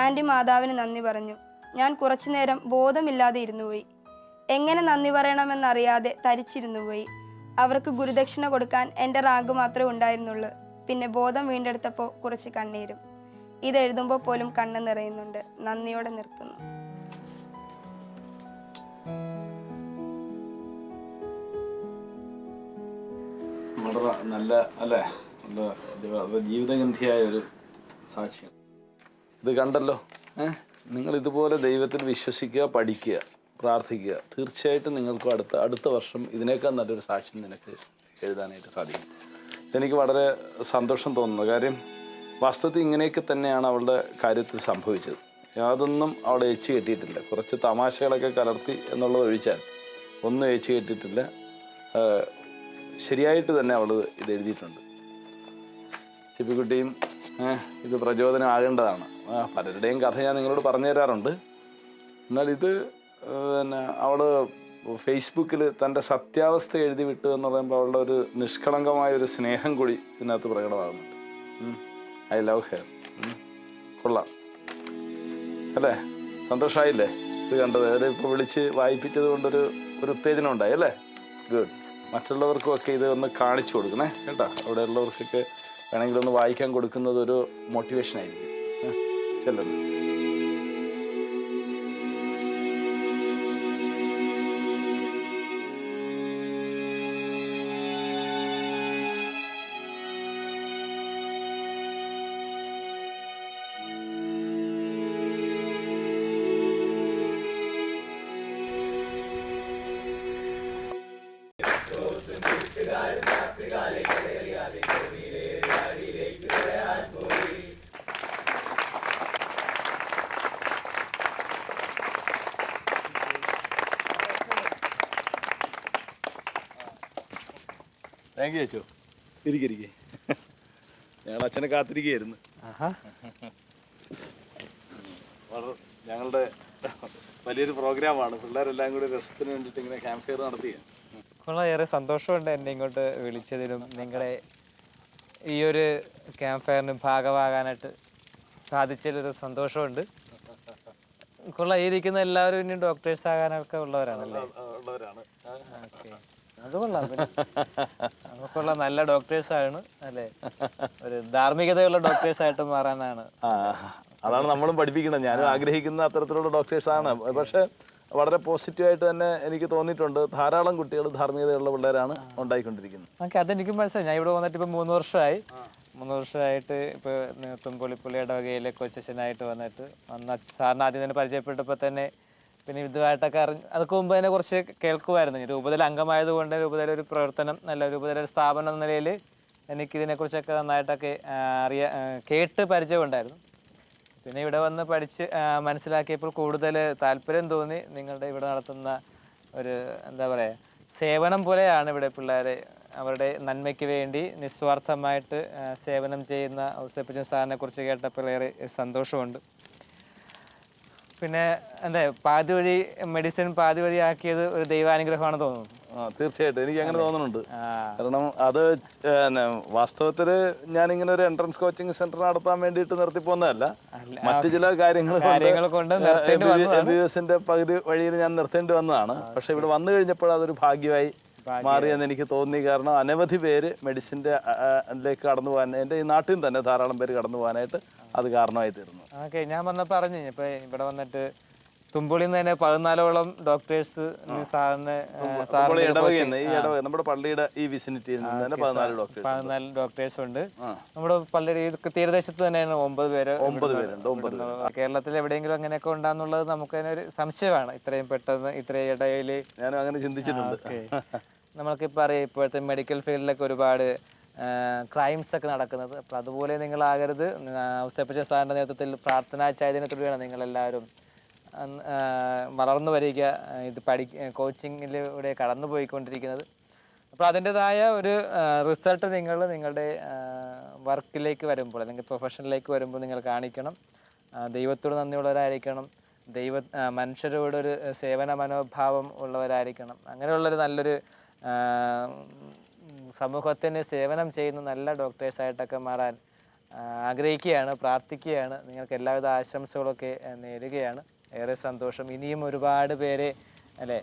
ആൻറ്റി മാതാവിന് നന്ദി പറഞ്ഞു. ഞാൻ കുറച്ചു നേരം ബോധമില്ലാതെ ഇരുന്നുപോയി. എങ്ങനെ നന്ദി പറയണമെന്നറിയാതെ തരിച്ചിരുന്നു പോയി. അവർക്ക് ഗുരുദക്ഷിണ കൊടുക്കാൻ എൻ്റെ റാങ്ക് മാത്രമേ ഉണ്ടായിരുന്നുള്ളൂ. പിന്നെ ബോധം വീണ്ടെടുത്തപ്പോൾ കുറച്ച് കണ്ണീരും. ഇതെഴുതുമ്പോൾ പോലും കണ്ണ് നിറയുന്നുണ്ട്. നന്ദിയോടെ നിർത്തുന്നു. വളരെ നല്ല അല്ലേ, ജീവിതഗന്ധിയായ ഒരു സാക്ഷ്യം. ഇത് കണ്ടല്ലോ, നിങ്ങൾ ഇതുപോലെ ദൈവത്തിൽ വിശ്വസിക്കുക, പഠിക്കുക, പ്രാർത്ഥിക്കുക. തീർച്ചയായിട്ടും നിങ്ങൾക്കും അടുത്ത വർഷം ഇതിനേക്കാൾ നല്ലൊരു സാക്ഷ്യം നിനക്ക് എഴുതാനായിട്ട് സാധിക്കും. എനിക്ക് വളരെ സന്തോഷം തോന്നുന്നു. കാര്യം വാസ്തവത്തിൽ ഇങ്ങനെയൊക്കെ തന്നെയാണ് അവളുടെ കാര്യത്തിൽ സംഭവിച്ചത്. യാതൊന്നും അവളെ ഏച്ചു കെട്ടിയിട്ടില്ല. കുറച്ച് തമാശകളൊക്കെ കലർത്തി എന്നുള്ളത് ഒഴിച്ചാൽ ഒന്നും ഏച്ചു കെട്ടിയിട്ടില്ല. ശരിയായിട്ട് തന്നെ അവൾ ഇത് എഴുതിയിട്ടുണ്ട്. ചിപ്പിക്കുട്ടിയും ഇത് പ്രചോദനമാകേണ്ടതാണ്. പലരുടെയും കഥ ഞാൻ നിങ്ങളോട് പറഞ്ഞു തരാറുണ്ട്. എന്നാൽ ഇത് പിന്നെ അവൾ ഫേസ്ബുക്കിൽ തൻ്റെ സത്യാവസ്ഥ എഴുതി വിട്ടു എന്ന് പറയുമ്പോൾ അവളുടെ ഒരു നിഷ്കളങ്കമായ ഒരു സ്നേഹം കൂടി ഇതിനകത്ത് പ്രകടമാകുന്നുണ്ട്. I love hair. കൊള്ളാം അല്ലേ? സന്തോഷമായില്ലേ ഇത് കണ്ടത്? അവരിപ്പോൾ വിളിച്ച് വായിപ്പിച്ചത് കൊണ്ടൊരു ഉത്തേജനം ഉണ്ടായി അല്ലേ? ഗുഡ്. മറ്റുള്ളവർക്കും ഒക്കെ ഇത് ഒന്ന് കാണിച്ചു കൊടുക്കണേ കേട്ടോ. അവിടെ ഉള്ളവർക്കൊക്കെ വേണമെങ്കിൽ ഒന്ന് വായിക്കാൻ കൊടുക്കുന്നത് ഒരു മോട്ടിവേഷൻ ആയിരിക്കും. ചെല്ലുന്നു. താങ്ക് യു ചേച്ചോ. ഇരിക്കെ. ഞങ്ങൾ അച്ഛനെ കാത്തിരിക്കുകയായിരുന്നു. ഞങ്ങളുടെ വലിയൊരു പ്രോഗ്രാമാണ്. പിള്ളേരെല്ലാം കൂടി രസത്തിന് വേണ്ടിയിട്ട് ഇങ്ങനെ ക്യാമ്പ് ഫെയർ നടത്തുക. ഏറെ സന്തോഷമുണ്ട് എന്നെ ഇങ്ങോട്ട് വിളിച്ചതിലും നിങ്ങളുടെ ഈ ഒരു ക്യാമ്പ് ഫെയറിന് ഭാഗമാകാനായിട്ട് സാധിച്ചതിലൊരു സന്തോഷമുണ്ട്. ഈ ഇരിക്കുന്ന എല്ലാവരും ഇനി ഡോക്ടേഴ്സ് ആകാനൊക്കെ ഉള്ളവരാണല്ലേ? ഓക്കെ, അത് കൊള്ളാം. നമുക്കുള്ള നല്ല ഡോക്ടേഴ്സാണ് അല്ലേ? ഒരു ധാർമ്മികതയുള്ള ഡോക്ടേഴ്സായിട്ട് മാറാനാണ്. അതാണ് നമ്മളും പഠിപ്പിക്കുന്നത്. ഞാനും ആഗ്രഹിക്കുന്ന അത്തരത്തിലുള്ള ഡോക്ടേഴ്സാണ്. പക്ഷേ വളരെ പോസിറ്റീവായിട്ട് തന്നെ എനിക്ക് തോന്നിയിട്ടുണ്ട്. ധാരാളം കുട്ടികൾ ധാർമ്മികതയുള്ള പിള്ളേരാണ് ഉണ്ടായിക്കൊണ്ടിരിക്കുന്നത്. ഓക്കെ, അതെനിക്ക് മനസ്സിലായി. ഞാൻ ഇവിടെ വന്നിട്ട് ഇപ്പോൾ 3 വർഷമായി. 3 വർഷമായിട്ട് ഇപ്പോൾ തുമ്പൊളിപ്പുള്ളി ഇടവകയിലെ കൊച്ചച്ഛനായിട്ട് വന്നിട്ട് സാറിന് ആദ്യം തന്നെ പരിചയപ്പെട്ടപ്പോൾ തന്നെ പിന്നെ ഇതുമായിട്ടൊക്കെ അതൊക്കെ മുമ്പ് തന്നെ കുറച്ച് കേൾക്കുമായിരുന്നു. രൂപതയിൽ അംഗമായതുകൊണ്ട് രൂപതയിലെ ഒരു പ്രവർത്തനം, നല്ല രൂപതയിലെ സ്ഥാപനം എന്ന നിലയിൽ എനിക്കിതിനെക്കുറിച്ചൊക്കെ നന്നായിട്ടൊക്കെ കേട്ട് പരിചയമുണ്ടായിരുന്നു. പിന്നെ ഇവിടെ വന്ന് പഠിച്ച് മനസ്സിലാക്കിയപ്പോൾ കൂടുതൽ താല്പര്യം തോന്നി. നിങ്ങളുടെ ഇവിടെ നടത്തുന്ന ഒരു എന്താ പറയുക സേവനം പോലെയാണ് ഇവിടെ പിള്ളേരെ അവരുടെ നന്മയ്ക്ക് വേണ്ടി നിസ്വാർത്ഥമായിട്ട് സേവനം ചെയ്യുന്ന ഔസേപ്പച്ചൻ സാറിനെ കുറിച്ച് കേട്ടപ്പോൾ ഏറെ സന്തോഷമുണ്ട്. പിന്നെ എന്താ പാതി വഴി മെഡിസിൻ പാതി വഴി ആക്കിയത് ഒരു ദൈവാനുഗ്രഹമാണെന്ന് തോന്നുന്നു. തീർച്ചയായിട്ടും എനിക്ക് അങ്ങനെ തോന്നുന്നുണ്ട്. കാരണം അത് വാസ്തവത്തിൽ ഞാനിങ്ങനെ ഒരു എൻട്രൻസ് കോച്ചിങ് സെന്റർ നടത്താൻ വേണ്ടിയിട്ട് നിർത്തിപ്പോന്നതല്ല, മറ്റു ചില കാര്യങ്ങൾ കൊണ്ട് MBBS പകുതി വഴിയിൽ ഞാൻ നിർത്തേണ്ടി വന്നതാണ്. പക്ഷെ ഇവിടെ വന്നു കഴിഞ്ഞപ്പോൾ അതൊരു ഭാഗ്യമായി മാറിയെന്ന് എനിക്ക് തോന്നി. കാരണം അനവധി പേര് മെഡിസിൻ്റെ അതിലേക്ക് കടന്നു പോകാൻ എൻ്റെ ഈ നാട്ടിൽ തന്നെ ധാരാളം പേര് കടന്നു പോകാനായിട്ട് അത് കാരണമായി തീർന്നു. ഓക്കെ, ഞാൻ വന്നപ്പോൾ പറഞ്ഞു ഇപ്പോൾ ഇവിടെ വന്നിട്ട് തുമ്പുളിയിൽ നിന്ന് തന്നെ 14ഓളം ഡോക്ടേഴ്സ് നമ്മുടെ പള്ളിയുടെ ഈ വിസിനിറ്റിയിൽ നിന്ന് തന്നെ 14 ഡോക്ടേഴ്സ് ഉണ്ട്. നമ്മുടെ പള്ളിയുടെ ഈ തീരദേശത്ത് തന്നെയാണ് 9 പേരുണ്ട്. കേരളത്തിൽ എവിടെയെങ്കിലും അങ്ങനെയൊക്കെ ഉണ്ടാകുന്നുള്ളത് നമുക്ക് തന്നെ ഒരു സംശയമാണ്. ഇത്രയും പെട്ടെന്ന് ഇത്രയും ഇടയിൽ ഞാനും അങ്ങനെ ചിന്തിച്ചിട്ടുണ്ട്. നമ്മൾക്കിപ്പോൾ അറിയാം ഇപ്പോഴത്തെ മെഡിക്കൽ ഫീൽഡിലൊക്കെ ഒരുപാട് ക്രൈംസ് ഒക്കെ നടക്കുന്നത്. അപ്പോൾ അതുപോലെ നിങ്ങളാകരുത്. ഔസേപ്പച്ചൻ സാറിൻ്റെ നേതൃത്വത്തിൽ പ്രാർത്ഥനാ ചൈതന്യത്തിലൂടെയാണ് നിങ്ങളെല്ലാവരും വളർന്നു വരിക, ഇത് കോച്ചിങ്ങിലൂടെ കടന്നു പോയിക്കൊണ്ടിരിക്കുന്നത്. അപ്പോൾ അതിൻ്റെതായ ഒരു റിസൾട്ട് നിങ്ങളുടെ വർക്കിലേക്ക് വരുമ്പോൾ അല്ലെങ്കിൽ പ്രൊഫഷനിലേക്ക് വരുമ്പോൾ നിങ്ങൾ കാണിക്കണം. ദൈവത്തോട് നന്ദിയുള്ളവരായിരിക്കണം, മനുഷ്യരോടൊരു സേവന മനോഭാവം ഉള്ളവരായിരിക്കണം. അങ്ങനെയുള്ളൊരു നല്ലൊരു സമൂഹത്തിന് സേവനം ചെയ്യുന്ന നല്ല ഡോക്ടേഴ്സായിട്ടൊക്കെ മാറാൻ ആഗ്രഹിക്കുകയാണ്, പ്രാർത്ഥിക്കുകയാണ്. നിങ്ങൾക്ക് എല്ലാവിധ ആശംസകളൊക്കെ നേരുകയാണ്. ഏറെ സന്തോഷം. ഇനിയും ഒരുപാട് പേരെ അല്ലേ,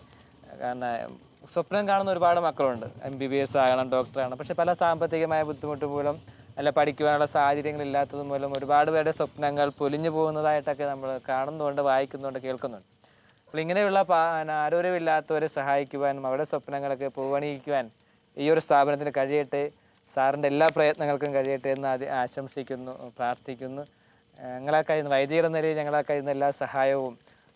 കാരണം സ്വപ്നം കാണുന്ന ഒരുപാട് മക്കളുണ്ട്, MBBS ആകണം, ഡോക്ടറാകണം. പക്ഷെ പല സാമ്പത്തികമായ ബുദ്ധിമുട്ട് മൂലം അല്ല പഠിക്കുവാനുള്ള സാഹചര്യങ്ങളില്ലാത്തത് മൂലം ഒരുപാട് പേരുടെ സ്വപ്നങ്ങൾ പൊലിഞ്ഞു പോകുന്നതായിട്ടൊക്കെ നമ്മൾ കാണുന്നുണ്ട്, വായിക്കുന്നുണ്ട്, കേൾക്കുന്നുണ്ട്. അപ്പോൾ ഇങ്ങനെയുള്ള ആരോഗ്യമില്ലാത്തവരെ സഹായിക്കുവാനും അവരുടെ സ്വപ്നങ്ങളൊക്കെ പൂവണിയിക്കുവാൻ ഈ ഒരു സ്ഥാപനത്തിന് കഴിയട്ടെ. സാറിൻ്റെ എല്ലാ പ്രയത്നങ്ങൾക്കും കഴിയട്ടെ എന്ന് ആശംസിക്കുന്നു, പ്രാർത്ഥിക്കുന്നു. ഞങ്ങളെ കഴിയുന്ന വൈദികർ എന്ന നിലയിൽ ഞങ്ങളെ കഴിയുന്ന എല്ലാ സഹായവും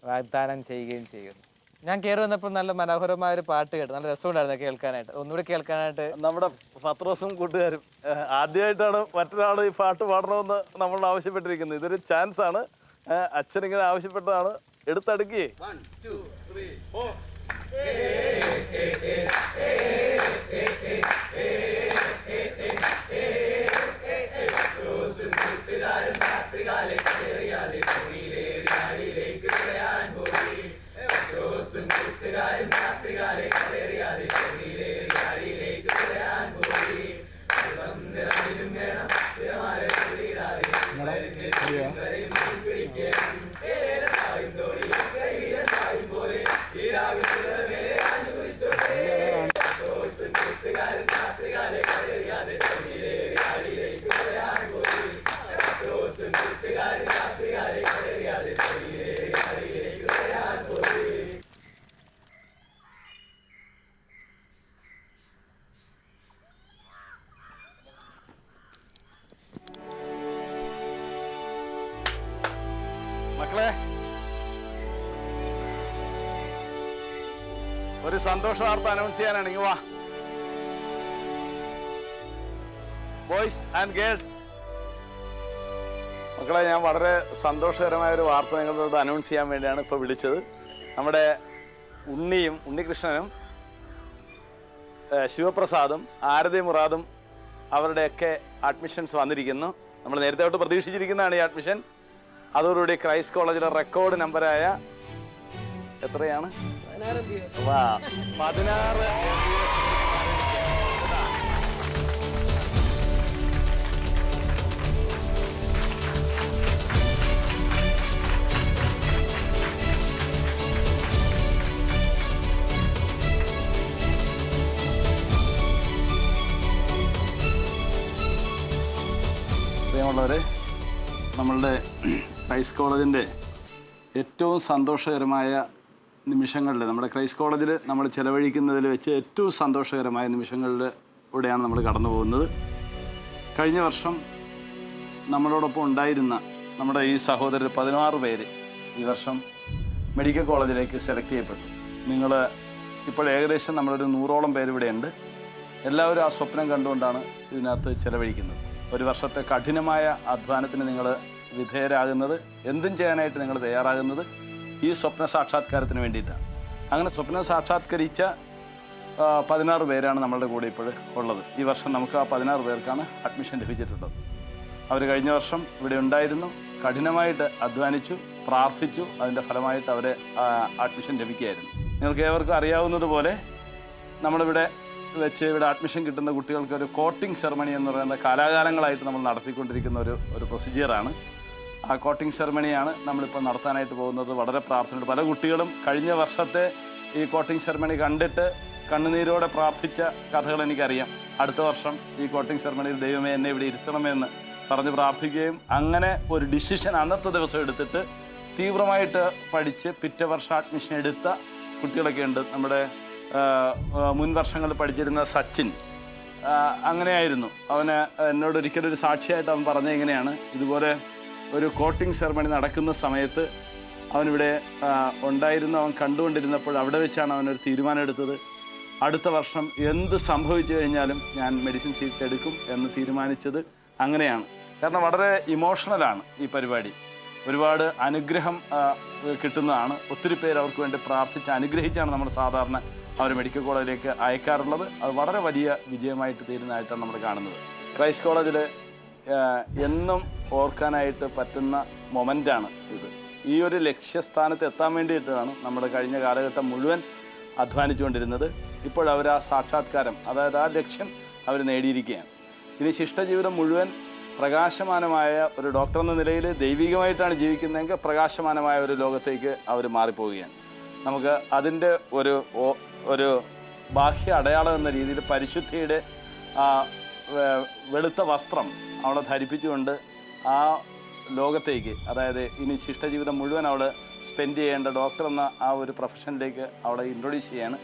വാഗ്ദാനം ചെയ്യുകയും ചെയ്യുന്നു. ഞാൻ കയറി വന്നപ്പോൾ നല്ല മനോഹരമായ ഒരു പാട്ട് കേട്ടു, നല്ല രസമുണ്ടായിരുന്നു കേൾക്കാനായിട്ട്. ഒന്നുകൂടി കേൾക്കാനായിട്ട് നമ്മുടെ പത്രോസും കൂട്ടുകാരും ആദ്യമായിട്ടാണ് മറ്റൊരാൾ ഈ പാട്ട് പാടണമെന്ന് നമ്മളോട് ആവശ്യപ്പെട്ടിരിക്കുന്നത്. ഇതൊരു ചാൻസ് ആണ്. അച്ഛനിങ്ങനെ ആവശ്യപ്പെട്ടതാണ്, എടുത്തടുക്കി. 1 2 3 4 മക്കളെ, ഒരു സന്തോഷ വാർത്ത അനൗൺസ് ചെയ്യാനാണ്. ഇങ്ങ് വാ ബോയ്സ് ആൻഡ് ഗേൾസ്. മക്കളെ, ഞാൻ വളരെ സന്തോഷകരമായ ഒരു വാർത്ത നിങ്ങളോട് അനൗൺസ് ചെയ്യാൻ വേണ്ടിയാണ് ഇപ്പോൾ വിളിച്ചത്. നമ്മുടെ ഉണ്ണികൃഷ്ണനും ശിവപ്രസാദും ആരതി മുറാദും അവരുടെയൊക്കെ അഡ്മിഷൻസ് വന്നിരിക്കുന്നു. നമ്മൾ നേരത്തെ തൊട്ട് പ്രതീക്ഷിച്ചിരിക്കുന്നതാണ് ഈ അഡ്മിഷൻ. അതോടുകൂടി ക്രൈസ്റ്റ് കോളേജിലെ റെക്കോർഡ് നമ്പറായ എത്രയാണ്? 16. പ്രിയമുള്ളവരെ, നമ്മളുടെ ക്രൈസ്റ്റ് കോളേജിൻ്റെ ഏറ്റവും സന്തോഷകരമായ നിമിഷങ്ങളിൽ, നമ്മുടെ ക്രൈസ്റ്റ് കോളേജിൽ നമ്മൾ ചിലവഴിക്കുന്നതിൽ വെച്ച് ഏറ്റവും സന്തോഷകരമായ നിമിഷങ്ങളിലൂടെയാണ് നമ്മൾ കടന്നു പോകുന്നത്. കഴിഞ്ഞ വർഷം നമ്മളോടൊപ്പം ഉണ്ടായിരുന്ന നമ്മുടെ ഈ സഹോദരർ 16 പേര് ഈ വർഷം മെഡിക്കൽ കോളേജിലേക്ക് സെലക്ട് ചെയ്യപ്പെട്ടു. നിങ്ങൾ ഇപ്പോൾ ഏകദേശം നമ്മളൊരു 100ഓളം പേര് ഇവിടെയുണ്ട്. എല്ലാവരും ആ സ്വപ്നം കണ്ടുകൊണ്ടാണ് ഇതിനകത്ത് ചിലവഴിക്കുന്നത്. ഒരു വർഷത്തെ കഠിനമായ അധ്വാനത്തിന് നിങ്ങൾ വിധേയരാകുന്നത്, എന്തും ചെയ്യാനായിട്ട് നിങ്ങൾ തയ്യാറാകുന്നത് ഈ സ്വപ്ന സാക്ഷാത്കാരത്തിന് വേണ്ടിയിട്ടാണ്. അങ്ങനെ സ്വപ്നം സാക്ഷാത്കരിച്ച 16 പേരാണ് നമ്മളുടെ കൂടെ ഇപ്പോൾ ഉള്ളത്. ഈ വർഷം നമുക്ക് ആ 16 പേർക്കാണ് അഡ്മിഷൻ ലഭിച്ചിട്ടുള്ളത്. അവർ കഴിഞ്ഞ വർഷം ഇവിടെ ഉണ്ടായിരുന്നു, കഠിനമായിട്ട് അധ്വാനിച്ചു, പ്രാർത്ഥിച്ചു, അതിൻ്റെ ഫലമായിട്ട് അവരെ അഡ്മിഷൻ ലഭിക്കുകയായിരുന്നു. നിങ്ങൾക്ക് ഏവർക്കും അറിയാവുന്നതുപോലെ നമ്മളിവിടെ വെച്ച് ഇവിടെ അഡ്മിഷൻ കിട്ടുന്ന കുട്ടികൾക്ക് ഒരു കോട്ടിംഗ് സെറമണി എന്ന് പറയുന്ന കാലാകാലങ്ങളായിട്ട് നമ്മൾ നടത്തിക്കൊണ്ടിരിക്കുന്ന ഒരു പ്രൊസീജിയറാണ്. ആ കോട്ടിംഗ് സെറമണിയാണ് നമ്മളിപ്പോൾ നടത്താനായിട്ട് പോകുന്നത്. വളരെ പ്രാർത്ഥനയുണ്ട്. പല കുട്ടികളും കഴിഞ്ഞ വർഷത്തെ ഈ കോട്ടിംഗ് സെറമണി കണ്ടിട്ട് കണ്ണുനീരോടെ പ്രാർത്ഥിച്ച കഥകൾ എനിക്കറിയാം. അടുത്ത വർഷം ഈ കോട്ടിംഗ് സെറമണിയിൽ ദൈവമേ എന്നെ ഇവിടെ ഇരുത്തണമെന്ന് പറഞ്ഞ് പ്രാർത്ഥിക്കുകയും അങ്ങനെ ഒരു ഡിസിഷൻ അന്നത്തെ ദിവസം എടുത്തിട്ട് തീവ്രമായിട്ട് പഠിച്ച് പിറ്റേ വർഷം അഡ്മിഷൻ എടുത്ത കുട്ടികളൊക്കെ ഉണ്ട്. നമ്മുടെ മുൻ വർഷങ്ങളിൽ പഠിച്ചിരുന്ന സച്ചിൻ അങ്ങനെയായിരുന്നു. അവന് എന്നോട് ഒരിക്കലും ഒരു സാക്ഷിയായിട്ട് അവൻ പറഞ്ഞത് എങ്ങനെയാണ്, ഇതുപോലെ ഒരു കോട്ടിംഗ് സെറമണി നടക്കുന്ന സമയത്ത് അവനിവിടെ ഉണ്ടായിരുന്നു. അവൻ കണ്ടുകൊണ്ടിരുന്നപ്പോൾ അവിടെ വെച്ചാണ് അവനൊരു തീരുമാനം എടുത്തത്. അടുത്ത വർഷം എന്ത് സംഭവിച്ചു കഴിഞ്ഞാലും ഞാൻ മെഡിസിൻ സീറ്റ് എടുക്കും എന്ന് തീരുമാനിച്ചത് അങ്ങനെയാണ്. കാരണം വളരെ ഇമോഷണലാണ് ഈ പരിപാടി. ഒരുപാട് അനുഗ്രഹം കിട്ടുന്നതാണ്. ഒത്തിരി പേര് അവർക്ക് വേണ്ടി പ്രാർത്ഥിച്ച് അനുഗ്രഹിച്ചാണ് നമ്മൾ സാധാരണ അവർ മെഡിക്കൽ കോളേജിലേക്ക് അയക്കാറുള്ളത്. അത് വളരെ വലിയ വിജയമായിട്ട് തീരുന്നതായിട്ടാണ് നമ്മൾ കാണുന്നത്. ക്രൈസ്റ്റ് കോളേജിൽ എന്നും ഓർക്കാനായിട്ട് പറ്റുന്ന മൊമെൻ്റാണ് ഇത്. ഈ ഒരു ലക്ഷ്യസ്ഥാനത്ത് എത്താൻ വേണ്ടിയിട്ടാണ് നമ്മുടെ കഴിഞ്ഞ കാലഘട്ടം മുഴുവൻ അധ്വാനിച്ചുകൊണ്ടിരുന്നത്. ഇപ്പോഴവർ ആ സാക്ഷാത്കാരം, അതായത് ആ ലക്ഷ്യം അവർ നേടിയിരിക്കുകയാണ്. ഇനി ശിഷ്ടജീവിതം മുഴുവൻ പ്രകാശമാനമായ ഒരു ഡോക്ടർ എന്ന നിലയിൽ ദൈവികമായിട്ടാണ് ജീവിക്കുന്നതെങ്കിൽ പ്രകാശമാനമായ ഒരു ലോകത്തേക്ക് അവർ മാറിപ്പോവുകയാണ്. നമുക്ക് അതിൻ്റെ ഒരു ബാഹ്യ അടയാളം എന്ന രീതിയിൽ പരിശുദ്ധിയുടെ വെളുത്ത വസ്ത്രം അവളെ ധരിപ്പിച്ചുകൊണ്ട് ആ ലോകത്തേക്ക്, അതായത് ഇനി ശിഷ്ടജീവിതം മുഴുവൻ അവൾ സ്പെൻഡ് ചെയ്യേണ്ട ഡോക്ടർ എന്ന ആ ഒരു പ്രൊഫഷനിലേക്ക് അവളെ ഇൻട്രൊഡ്യൂസ് ചെയ്യാണ്.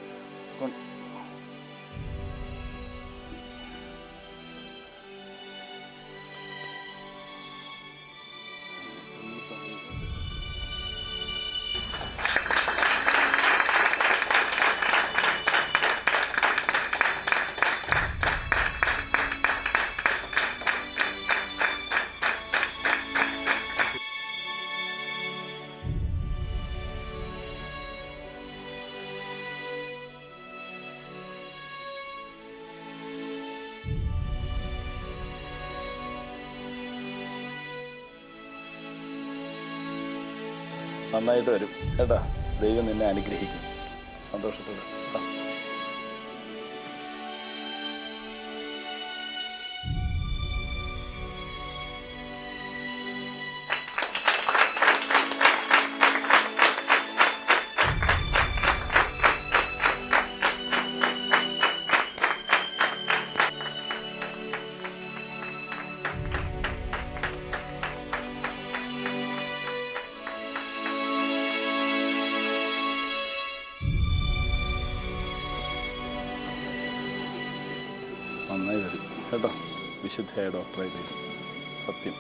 നന്നായിട്ട് വരും കേട്ടോ. ദൈവം നിന്നെ അനുഗ്രഹിക്കും. സന്തോഷത്തോടെ കേട്ടോ. നന്നായി വരും കേട്ടോ. വിശുദ്ധയായ ഡോക്ടറായി വരും. സത്യം.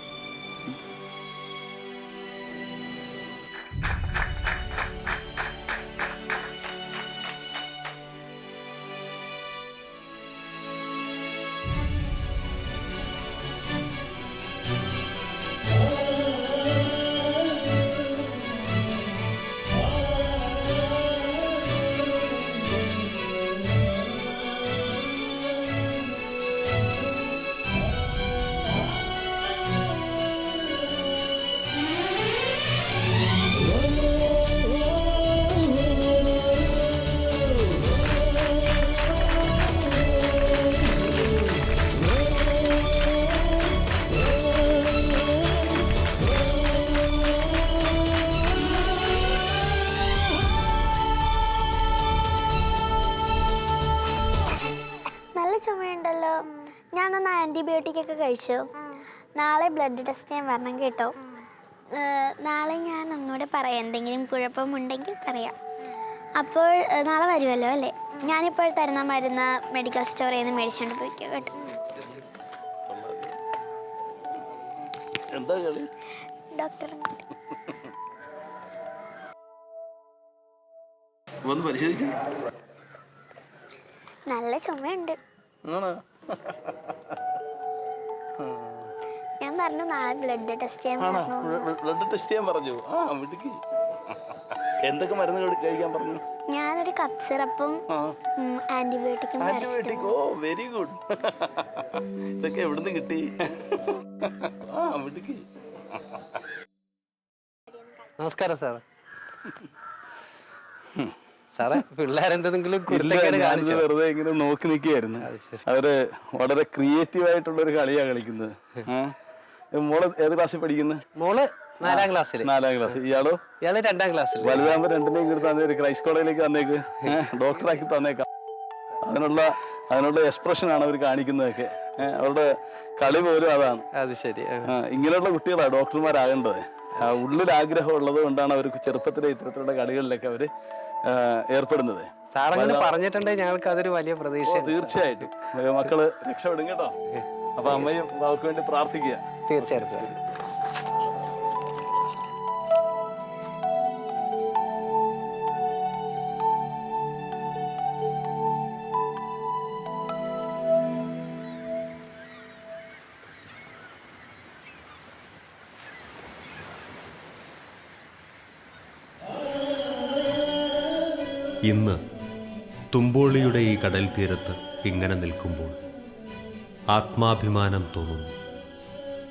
ചുമയുണ്ടല്ലോ. ഞാനൊന്ന് ആൻറ്റിബയോട്ടിക് ഒക്കെ കഴിച്ചു. നാളെ ബ്ലഡ് ടെസ്റ്റ് ചെയ്യാൻ വരണം കേട്ടോ. നാളെ ഞാൻ ഒന്നുകൂടെ പറയാം, എന്തെങ്കിലും കുഴപ്പമുണ്ടെങ്കിൽ പറയാം. അപ്പോൾ നാളെ വരുമല്ലോ അല്ലേ? ഞാനിപ്പോൾ തരുന്ന മരുന്ന് മെഡിക്കൽ സ്റ്റോറിൽ നിന്ന് മേടിച്ചുകൊണ്ട് പോയിക്കോ കേട്ടോ. ഡോക്ടർ നല്ല ചുമയുണ്ട്. ഞാൻ പറഞ്ഞു നാളെ ബ്ലഡ് ടെസ്റ്റ് ചെയ്യാൻ പറഞ്ഞു. ബ്ലഡ് ടെസ്റ്റ് ചെയ്യാൻ പറഞ്ഞു. ആ വീട്ടിക്ക് എന്തൊക്കെ മരുന്ന് കഴിക്കാൻ പറഞ്ഞു? ഞാനൊരു കപ്പ് സിറപ്പും ആന്റിബയോട്ടിക്കും. ആന്റിബയോട്ടിക്. ഓ വെരി ഗുഡ്. ഇതൊക്കെ എവിടുന്ന് കിട്ടി? ആ വീട്ടിക്ക്. നമസ്കാരം സാർ. സാറേ പിള്ളേരെന്തെങ്കിലും വെറുതെ ഇങ്ങനെ നോക്കി നിൽക്കുകയായിരുന്നു. അവര് വളരെ ക്രിയേറ്റീവ് ആയിട്ടുള്ള ഒരു കളിയാണ് കളിക്കുന്നത്. മോള് ഏത് ക്ലാസ്സിൽ പഠിക്കുന്നത്? മോള് 4ാം ക്ലാസ്സിൽ. 4ാം ക്ലാസ്. ഇയാള് 2ാം ക്ലാസ്സിൽ. വലുതാകുമ്പോ രണ്ടിനെയും കൂടി തന്നെ ക്രൈസ്റ്റ് കോളേജിലേക്ക് തന്നേക്ക്, ഡോക്ടറാക്കി തന്നേക്കാം. അതിനുള്ള എക്സ്പ്രഷൻ ആണ് അവർ കാണിക്കുന്നതൊക്കെ. അവരുടെ കളി പോലും അതാണ്. അത് ശരി. ഇങ്ങനെയുള്ള കുട്ടികളാണ് ഡോക്ടർമാരാകേണ്ടത്. ഉള്ളിൽ ആഗ്രഹം ഉള്ളത് കൊണ്ടാണ് അവർ ചെറുപ്പത്തിലെ ഇത്തരത്തിലുള്ള കളികളിലൊക്കെ അവർ ഏർപ്പെടുന്നത്. സാറങ്ങനെ പറഞ്ഞിട്ടുണ്ടെങ്കിൽ ഞങ്ങൾക്ക് അതൊരു വലിയ പ്രതീക്ഷ. തീർച്ചയായിട്ടും മക്കള് രക്ഷപ്പെടും കേട്ടോ. അപ്പൊ അമ്മയും അവർക്ക് വേണ്ടി പ്രാർത്ഥിക്കുക. തീർച്ചയായിട്ടും. ഇന്ന് തുമ്പോളിയുടെ ഈ കടൽ തീരത്ത് ഇങ്ങനെ നിൽക്കുമ്പോൾ ആത്മാഭിമാനം തോന്നുന്നു.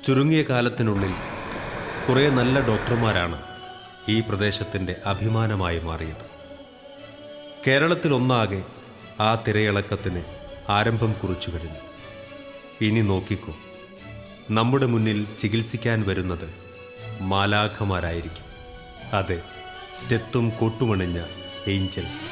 ചുരുങ്ങിയ കാലത്തിനുള്ളിൽ കുറേ നല്ല ഡോക്ടർമാരാണ് ഈ പ്രദേശത്തിൻ്റെ അഭിമാനമായി മാറിയത്. കേരളത്തിലൊന്നാകെ ആ തിരയിളക്കത്തിന് ആരംഭം കുറിച്ചു കഴിഞ്ഞു. ഇനി നോക്കിക്കോ, നമ്മുടെ മുന്നിൽ ചികിത്സിക്കാൻ വരുന്നത് മാലാഖമാരായിരിക്കും. അതെ, സ്റ്റെത്തും കൊട്ടുമണിഞ്ഞ ഏഞ്ചൽസ്.